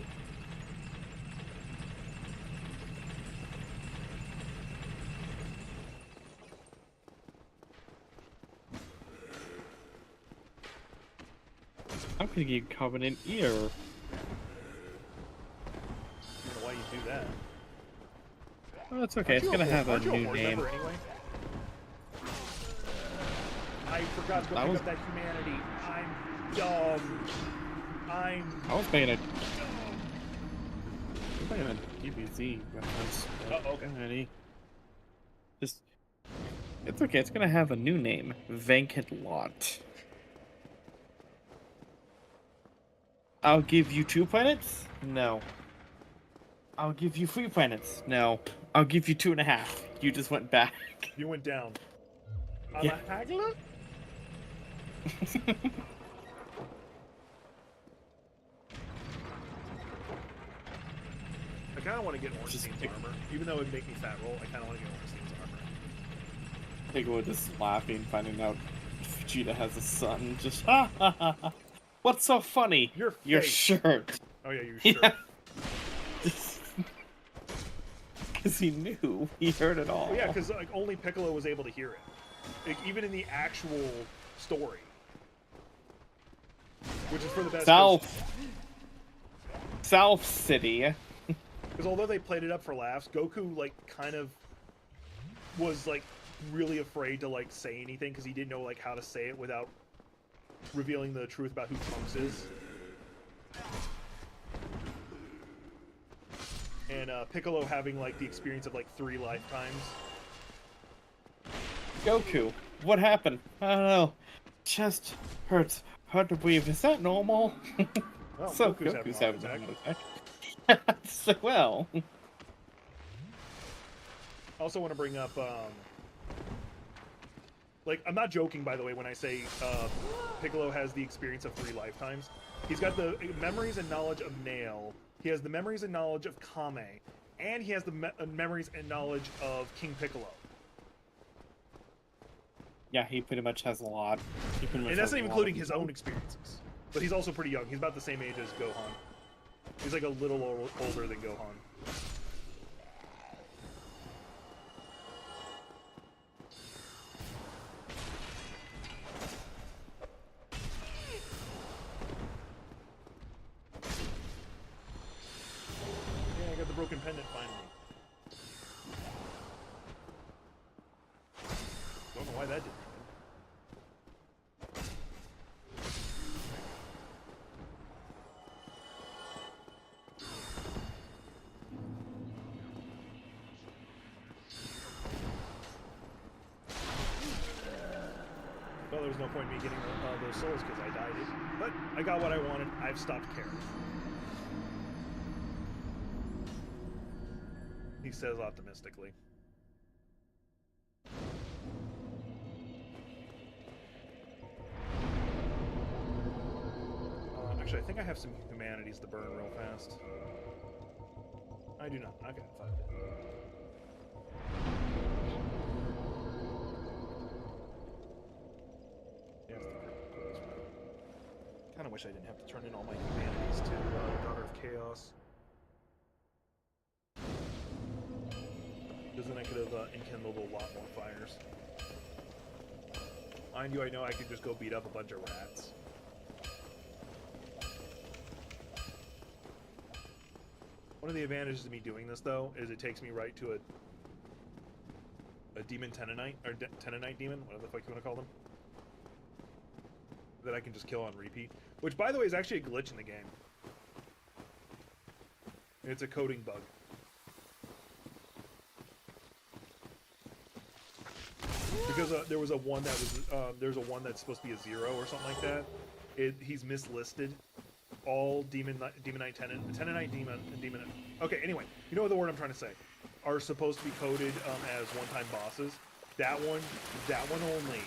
I'm gonna give Covenant ear. Oh, it's okay. It's gonna have a aren't you new Horde name. member anyway? I forgot to go That pick was- up that humanity. I'm dumb. I was paying a DBZ reference. Oh, okay. Alrighty. Just, it's okay. It's gonna have a new name. Venkat Lot. I'll give you 2 planets? No. I'll give you 3 planets? No. I'll give you 2.5. You just went back. You went down. I'm Yeah. a haggler? I kind of want to get Ornstein's armor. Even though it would make me fat roll, I kind of want to get Ornstein's armor. Piccolo just laughing, finding out Vegeta has a son. Just, ha ha ha ha. What's so funny? Your Your face. shirt. Oh yeah, you sure. Yeah. Because he knew. He heard it all. Well, yeah, because like only Piccolo was able to hear it. Like, even in the actual story. Which is for the best. South City. Because although they played it up for laughs, Goku like kind of was like really afraid to like say anything because he didn't know like how to say it without revealing the truth about who Trunks is. And Piccolo having like the experience of like 3 lifetimes. Goku, what happened? I don't know. Chest hurts. Hard to breathe. Is that normal? Well, So Goku's having a heart attack. So, well. I also want to bring up, like, I'm not joking, by the way, when I say Piccolo has the experience of 3 lifetimes. He's got the memories and knowledge of Nail, he has the memories and knowledge of Kame, and he has the memories and knowledge of King Piccolo. Yeah, he pretty much has a lot. He pretty much And that's has not a even lot including of- his own experiences. But he's also pretty young. He's about the same age as Gohan. He's like a little older than Gohan. Yeah, I got the broken pendant finally. Don't know why that didn't happen. Well, there was no point in me getting those souls because I died. But I got what I wanted. I've stopped caring. He says optimistically. Actually, I think I have some humanities to burn real fast. I do not. Okay, fine. Kind of wish I didn't have to turn in all my humanities to Daughter of Chaos. Because then I could have enkindled a lot more fires. Mind you, I know I could just go beat up a bunch of rats. One of the advantages of me doing this, though, is it takes me right to a demon Tenonite, or Tenonite demon, whatever the fuck you want to call them. That I can just kill on repeat. Which, by the way, is actually a glitch in the game. It's a coding bug. Because there was a one that was, there's a one that's supposed to be a 0 or something like that. He's mislisted. All Demonite Tenonite Demon. Okay, anyway, you know what the word I'm trying to say. Are supposed to be coded as one-time bosses. That one only.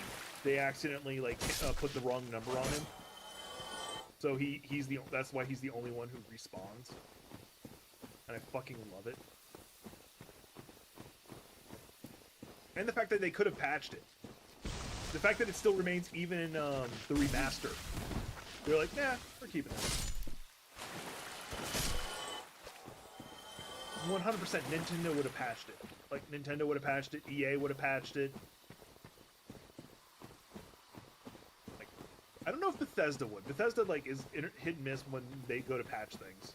They accidentally like put the wrong number on him. So that's why he's the only one who respawns. And I fucking love it. And the fact that they could have patched it. The fact that it still remains even in the remaster. They're like, nah, we're keeping it. 100% Nintendo would have patched it. Like, Nintendo would have patched it, EA would have patched it. Like, I don't know if Bethesda would. Bethesda, like, is hit and miss when they go to patch things.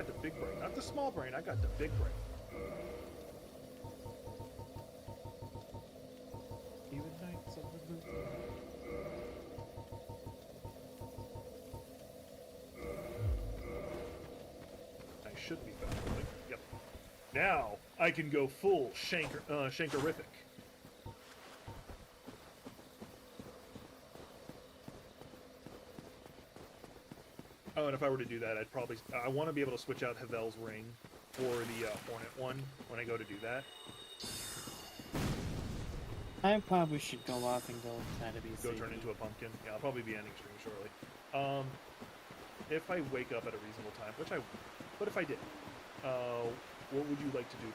got the big brain, not the small brain. I got the big brain. Even nights on the moon. I should be back. Yep. Now I can go full shankerific. Oh, and if I were to do that, I want to be able to switch out Havel's ring for the Hornet one when I go to do that. I probably should go off and go try to be Go safe. turn into a pumpkin. Yeah, I'll probably be ending stream shortly. If I wake up at a reasonable time, but if I did, what would you like to do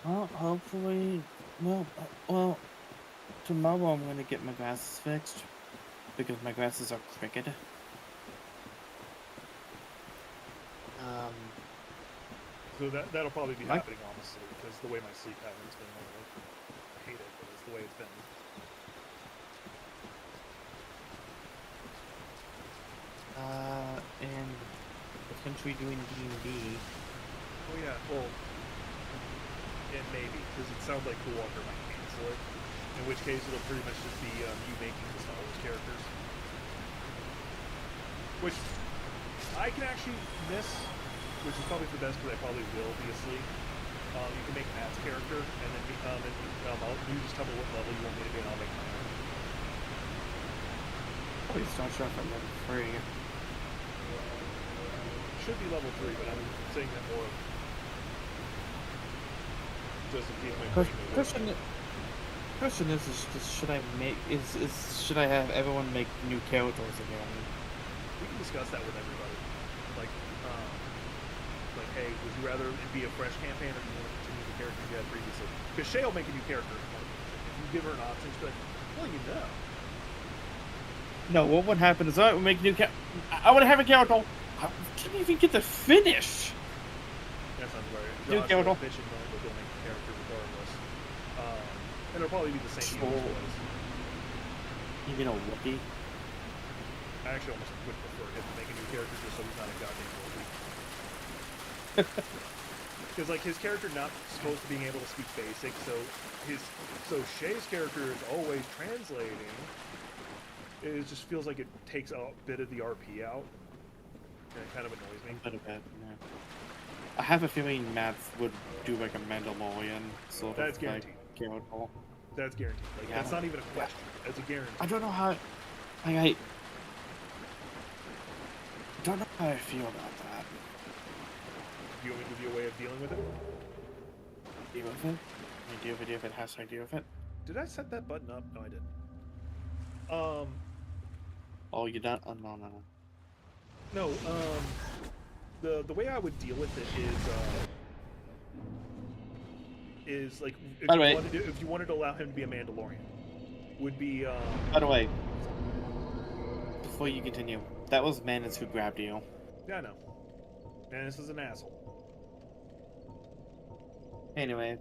tomorrow? Well, hopefully, well, tomorrow I'm gonna get my glasses fixed because my glasses are crooked. So that'll probably be happening, honestly, because the way my sleep pattern's been lately. I hate it, but it's the way it's been. And potentially doing D&D. Oh yeah, well, it may be, because it sounds like the Walker might cancel it. In which case, it'll pretty much just be you making the Star Wars characters. Which I can actually miss, which is probably for the best, because I probably will be asleep. You can make Matt's character, and then you just tell me what level you want me to be, and I'll make my own. Probably start off at level 3. Should be level 3, but I'm saying that more just in case my brain moves. Question is should I have everyone make new characters again? We can discuss that with everybody. Like, hey, would you rather it be a fresh campaign, or do you want to continue the characters you had previously? Because Shay will make a new character. If you give her an option, she'll be like, well, you know. No, what would happen is I would make a new I would have a character. I didn't even get to finish. That sounds right. New Josh character. will bitch and moan, but they'll make a character regardless. And it'll probably be the same deal as was. You mean a Wookiee? I actually almost would prefer him to make a new character just so he's not a goddamn Wookiee. Because like his character not supposed to being able to speak basic, so Shay's character is always translating. It just feels like it takes a bit of the RP out. And it kind of annoys me. A bit of it, yeah. I have a feeling Matt would do like a Mandalorian sort That's of guaranteed. like character. That's guaranteed. Like, Yeah. that's not even a question. That's a guarantee. I don't know how. I don't know how I feel about that. Do you want me to give you a way of dealing with it? Deal with it. I deal with it if it has to deal with it. Did I set that button up? No, I didn't. Oh, you don't? Oh, no. No, the way I would deal with it is like if you wanted to allow him to be a Mandalorian, would be By the way, before you continue, that was Manus who grabbed you. yeah, I know. Manus is an asshole. Anyway,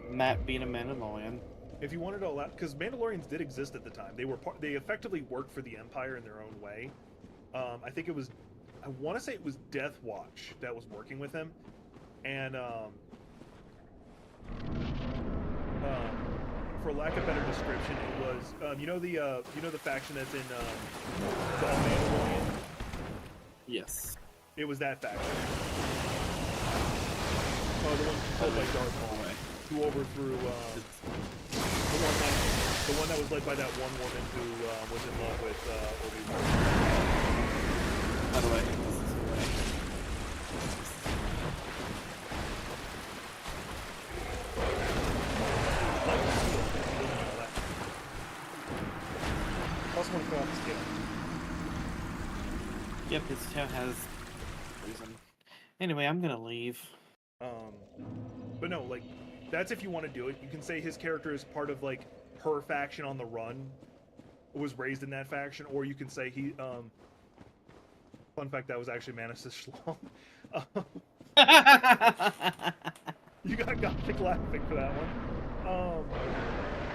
Matt being a Mandalorian. If you wanted to allow, because Mandalorians did exist at the time, they effectively worked for the Empire in their own way. I think it was, I want to say it was Death Watch that was working with him, and for lack of better description, it was you know the faction that's in the Mandalorian. Yes. It was that faction. Oh, the one controlled by Darth Maul, who overthrew the one that was led by that one woman who was in love with Obi-Wan. By the way, this is the way. Also want to throw out this tail. Yep, his tail has reason. Anyway, I'm gonna leave. But no, like, that's if you want to do it. You can say his character is part of, like, her faction on the run, was raised in that faction, or you can say he, fun fact, that was actually Manus' schlong. You got Gothic laughing for that one.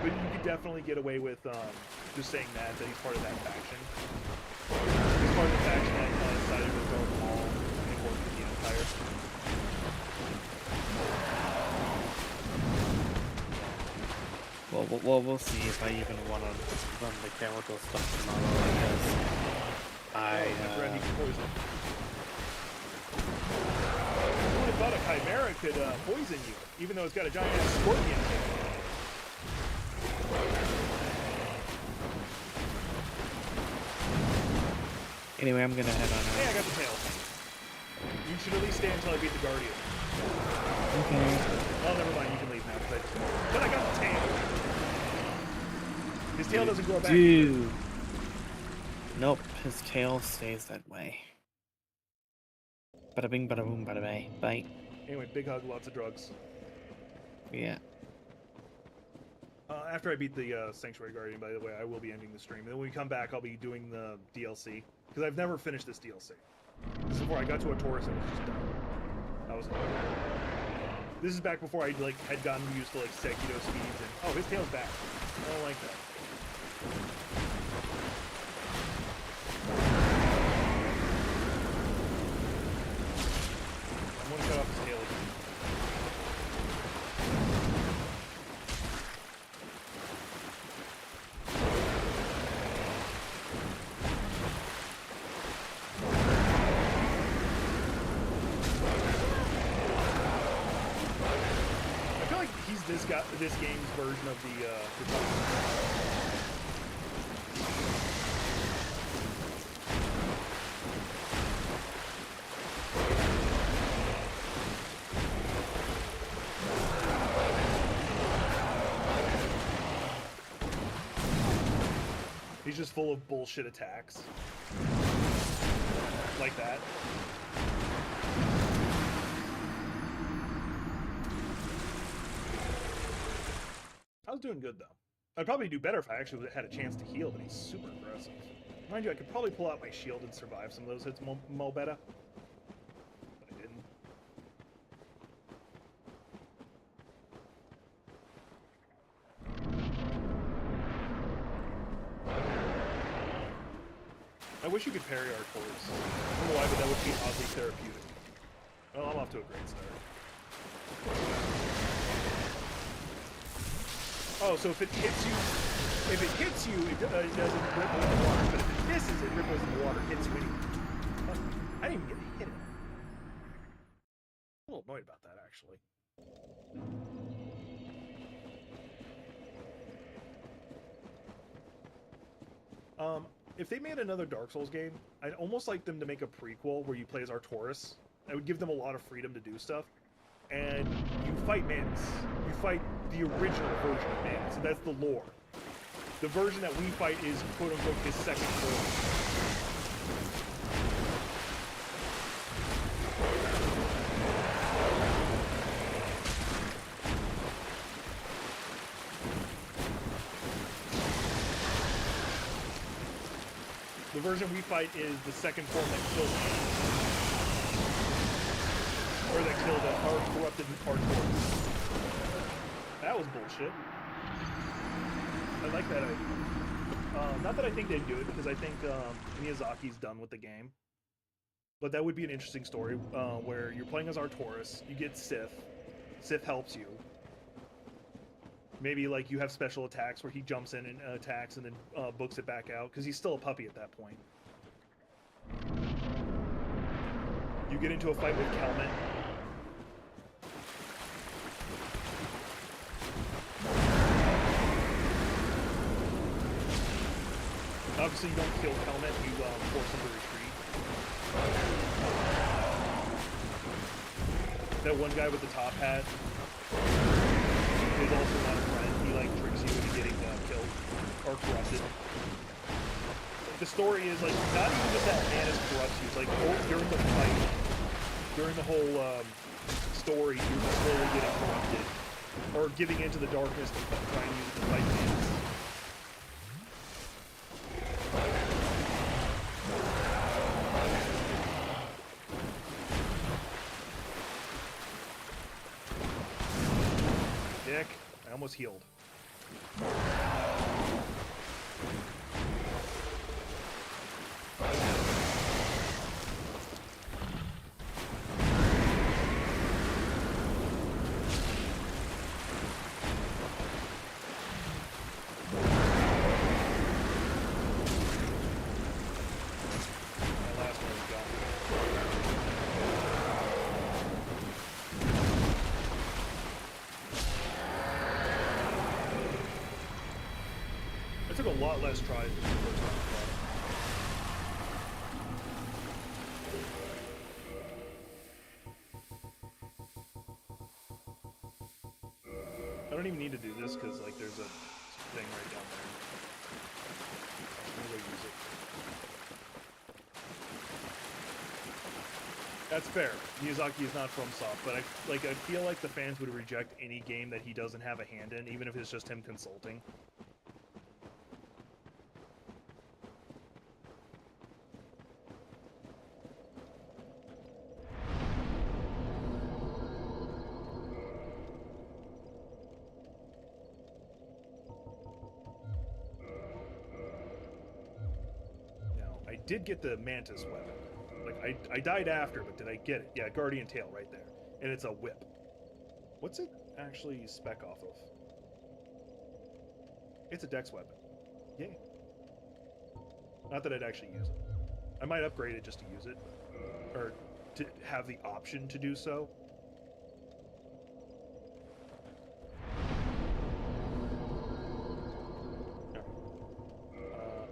But you could definitely get away with, just saying that he's part of that faction. part of the faction that sided with Darth Maul and worked with the Empire. Well, we'll see if I even want to run the chemical stuff tomorrow, because My friend, he can poison. Who would have thought a Chimera could poison you, even though it's got a giant ass scorpion tail? Anyway, I'm gonna head on Hey, I out. got the tail. You should at least stay until I beat the Guardian. Okay. Well, never mind, you can leave now, because I just... But I got the tail! His tail doesn't grow back. Dude. Nope, his tail stays that way. Bada bing, bada boom, bada bang. Bye. Anyway, big hug, lots of drugs. Yeah. After I beat the Sanctuary Guardian, by the way, I will be ending the stream. And then when we come back, I'll be doing the DLC. Because I've never finished this DLC. This is before I got to a Taurus and it was just done. That was it. This is back before I had gotten used to Sekido speeds and... Oh, his tail's back. I don't like that. I'm gonna cut off his tail again. I feel like he's this game's version of the He's just full of bullshit attacks. Like that. I was doing good, though. I'd probably do better if I actually had a chance to heal, but he's super aggressive. Mind you, I could probably pull out my shield and survive some of those hits mo better. But I didn't. I wish you could parry our Taurus. I don't know why, but that would be oddly therapeutic. Well, I'm off to a great start. Oh, so if it hits you, it doesn't ripple in the water, but if it misses, it ripples in the water, hits you anyway. I didn't even get hit. I'm a little annoyed about that, actually. If they made another Dark Souls game, I'd almost like them to make a prequel where you play as Artoris. I would give them a lot of freedom to do stuff. And you fight Manus. You fight the original version of Manus, and that's the lore. The version that we fight is, quote-unquote, his second form. The version we fight is the second form that killed him. Or that killed our corrupted Artoris. That was bullshit. I like that idea. Not that I think they'd do it, because I think Miyazaki's done with the game. But that would be an interesting story, where you're playing as Artoris, you get Sith. Sith helps you. Maybe you have special attacks where he jumps in and attacks and then books it back out, because he's still a puppy at that point. You get into a fight with Kelmet. Obviously, you don't kill Kelmet, you force him to retreat. That one guy with the top hat is also not a friend. He tricks you into getting killed or corrupted. The story is not even just that Manus corrupts you. It's during the fight, during the whole story, you're slowly getting corrupted or giving into the darkness to try and use it to fight Manus. Dick, I almost healed. lot less tries than the first time I bought it. I don't even need to do this because like there's a thing right down there. I'm gonna go use it. That's fair. Miyazaki is not from Soft, but I feel like the fans would reject any game that he doesn't have a hand in, even if it's just him consulting. Now, I did get the Mantis weapon. Like, I died after, but did I get it? Yeah, Guardian Tail right there. And it's a whip. What's it actually spec off of? It's a dex weapon. Yay. Not that I'd actually use it. I might upgrade it just to use it. Or to have the option to do so.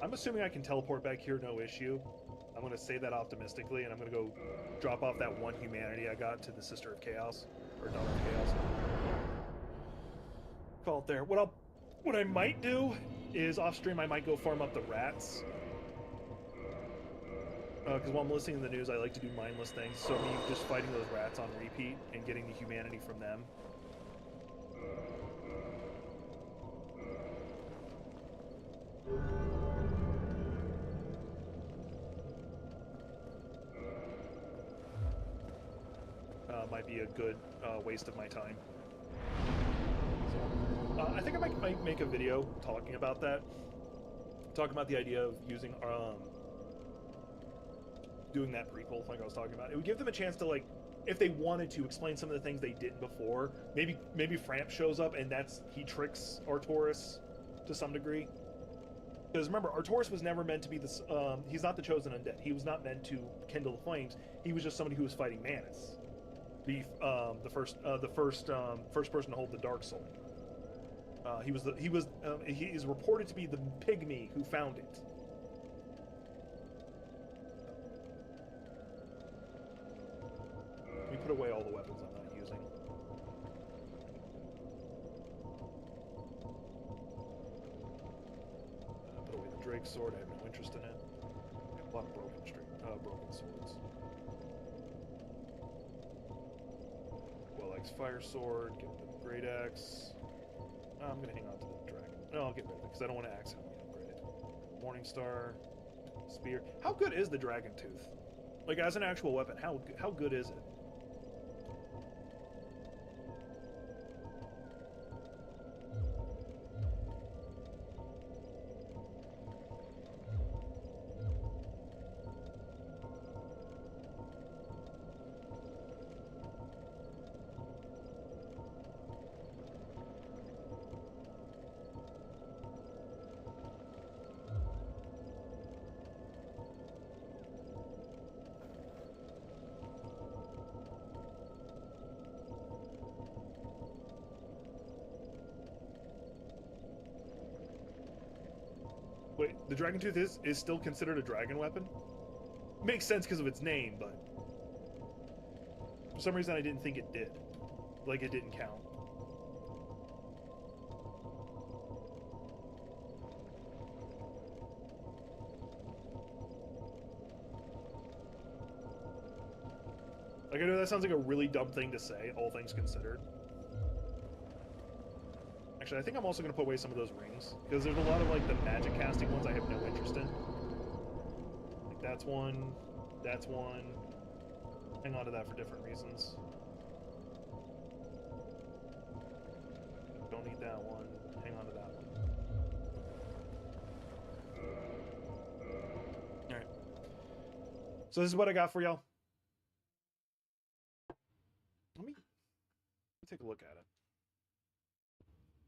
I'm assuming I can teleport back here, no issue. I'm going to say that optimistically, and I'm going to go drop off that one humanity I got to the Sister of Chaos, or Daughter of Chaos. Call it there. What I might do is off stream I might go farm up the rats. Because while I'm listening to the news, I like to do mindless things. So me just fighting those rats on repeat and getting the humanity from them. Might be a good waste of my time. So, I think I might make a video talking about that. Talking about the idea of using doing that prequel like I was talking about. It would give them a chance to, like, if they wanted to, explain some of the things they didn't before. Maybe Framp shows up and he tricks Artoris to some degree. Because remember, Artoris was never meant to be this. He's not the chosen undead. He was not meant to kindle the flames. He was just somebody who was fighting Manus. The first person to hold the Dark Soul. He is reported to be the pygmy who found it. Let me put away all the weapons I'm not using. Put away the Drake sword. I have no interest in it. I have a lot of broken swords. Well-X Fire Sword, get rid of the Great Axe. I'm going to hang on to the Dragon. No, I'll get rid of it because I don't want to axe having it upgraded. Morningstar, Spear. How good is the Dragon Tooth? Like, as an actual weapon, how good is it? Wait, the Dragon Tooth is still considered a dragon weapon? Makes sense because of its name, but for some reason I didn't think it did. Like it didn't count. Like, I know that sounds like a really dumb thing to say, all things considered. Actually, I think I'm also going to put away some of those rings, because there's a lot of, like, the magic casting ones I have no interest in. Like, that's one. Hang on to that for different reasons. Don't need that one. Hang on to that one. Alright. So this is what I got for y'all. Let me take a look at it.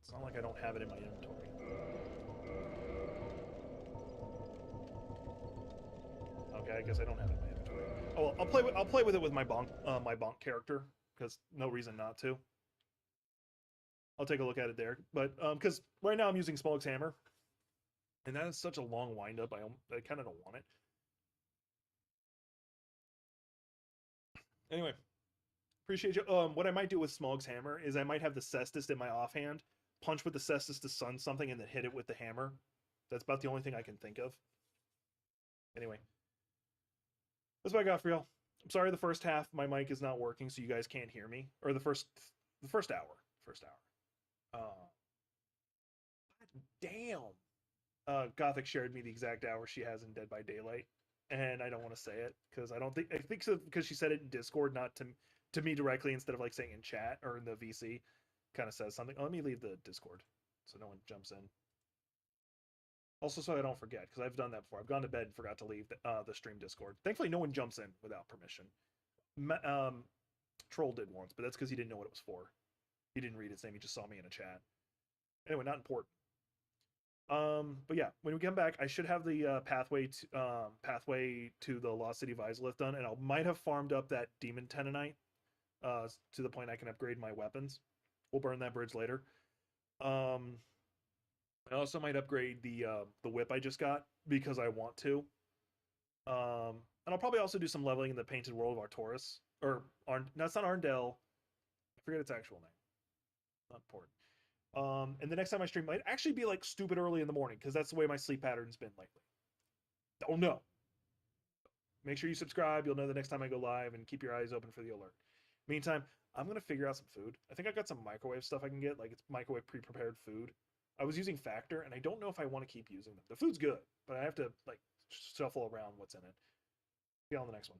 It's not like I don't have it in my inventory. Okay, I guess I don't have it in my inventory. Oh, well, I'll play with it with my bonk character, because no reason not to. I'll take a look at it there, but because right now I'm using Smolix Hammer, And that is such a long windup. I kind of don't want it. Anyway, appreciate you. What I might do with Smog's hammer is I might have the Cestus in my offhand, punch with the Cestus to stun something, and then hit it with the hammer. That's about the only thing I can think of. Anyway, that's what I got for y'all. I'm sorry the first half my mic is not working, so you guys can't hear me, or the first hour. Damn. Gothic shared me the exact hour she has in Dead by Daylight, and I don't want to say it because I think so because she said it in Discord, not to me directly, instead of like saying in chat or in the VC. Kind of says something. Oh, let me leave the Discord so no one jumps in. Also, so I don't forget, because I've done that before. I've gone to bed and forgot to leave the stream Discord. Thankfully, no one jumps in without permission. Troll did once, but that's because he didn't know what it was for. He didn't read its name. He just saw me in a chat. Anyway, not important. But yeah, when we come back, I should have the pathway to the Lost City of Izalith done, and I might have farmed up that Demon Tenonite to the point I can upgrade my weapons. We'll burn that bridge later. I also might upgrade the whip I just got because I want to. And I'll probably also do some leveling in the Painted World of Artoris. No, it's not Arndel. I forget its actual name. Not important. And the next time I stream might actually be like stupid early in the morning because that's the way my sleep pattern's been lately. Oh no. Make sure you subscribe. You'll know the next time I go live, and keep your eyes open for the alert. Meantime, I'm going to figure out some food. I think I got some microwave stuff I can get. Like, it's microwave pre-prepared food. I was using Factor, and I don't know if I want to keep using them. The food's good, but I have to, like, shuffle around what's in it. See you on the next one.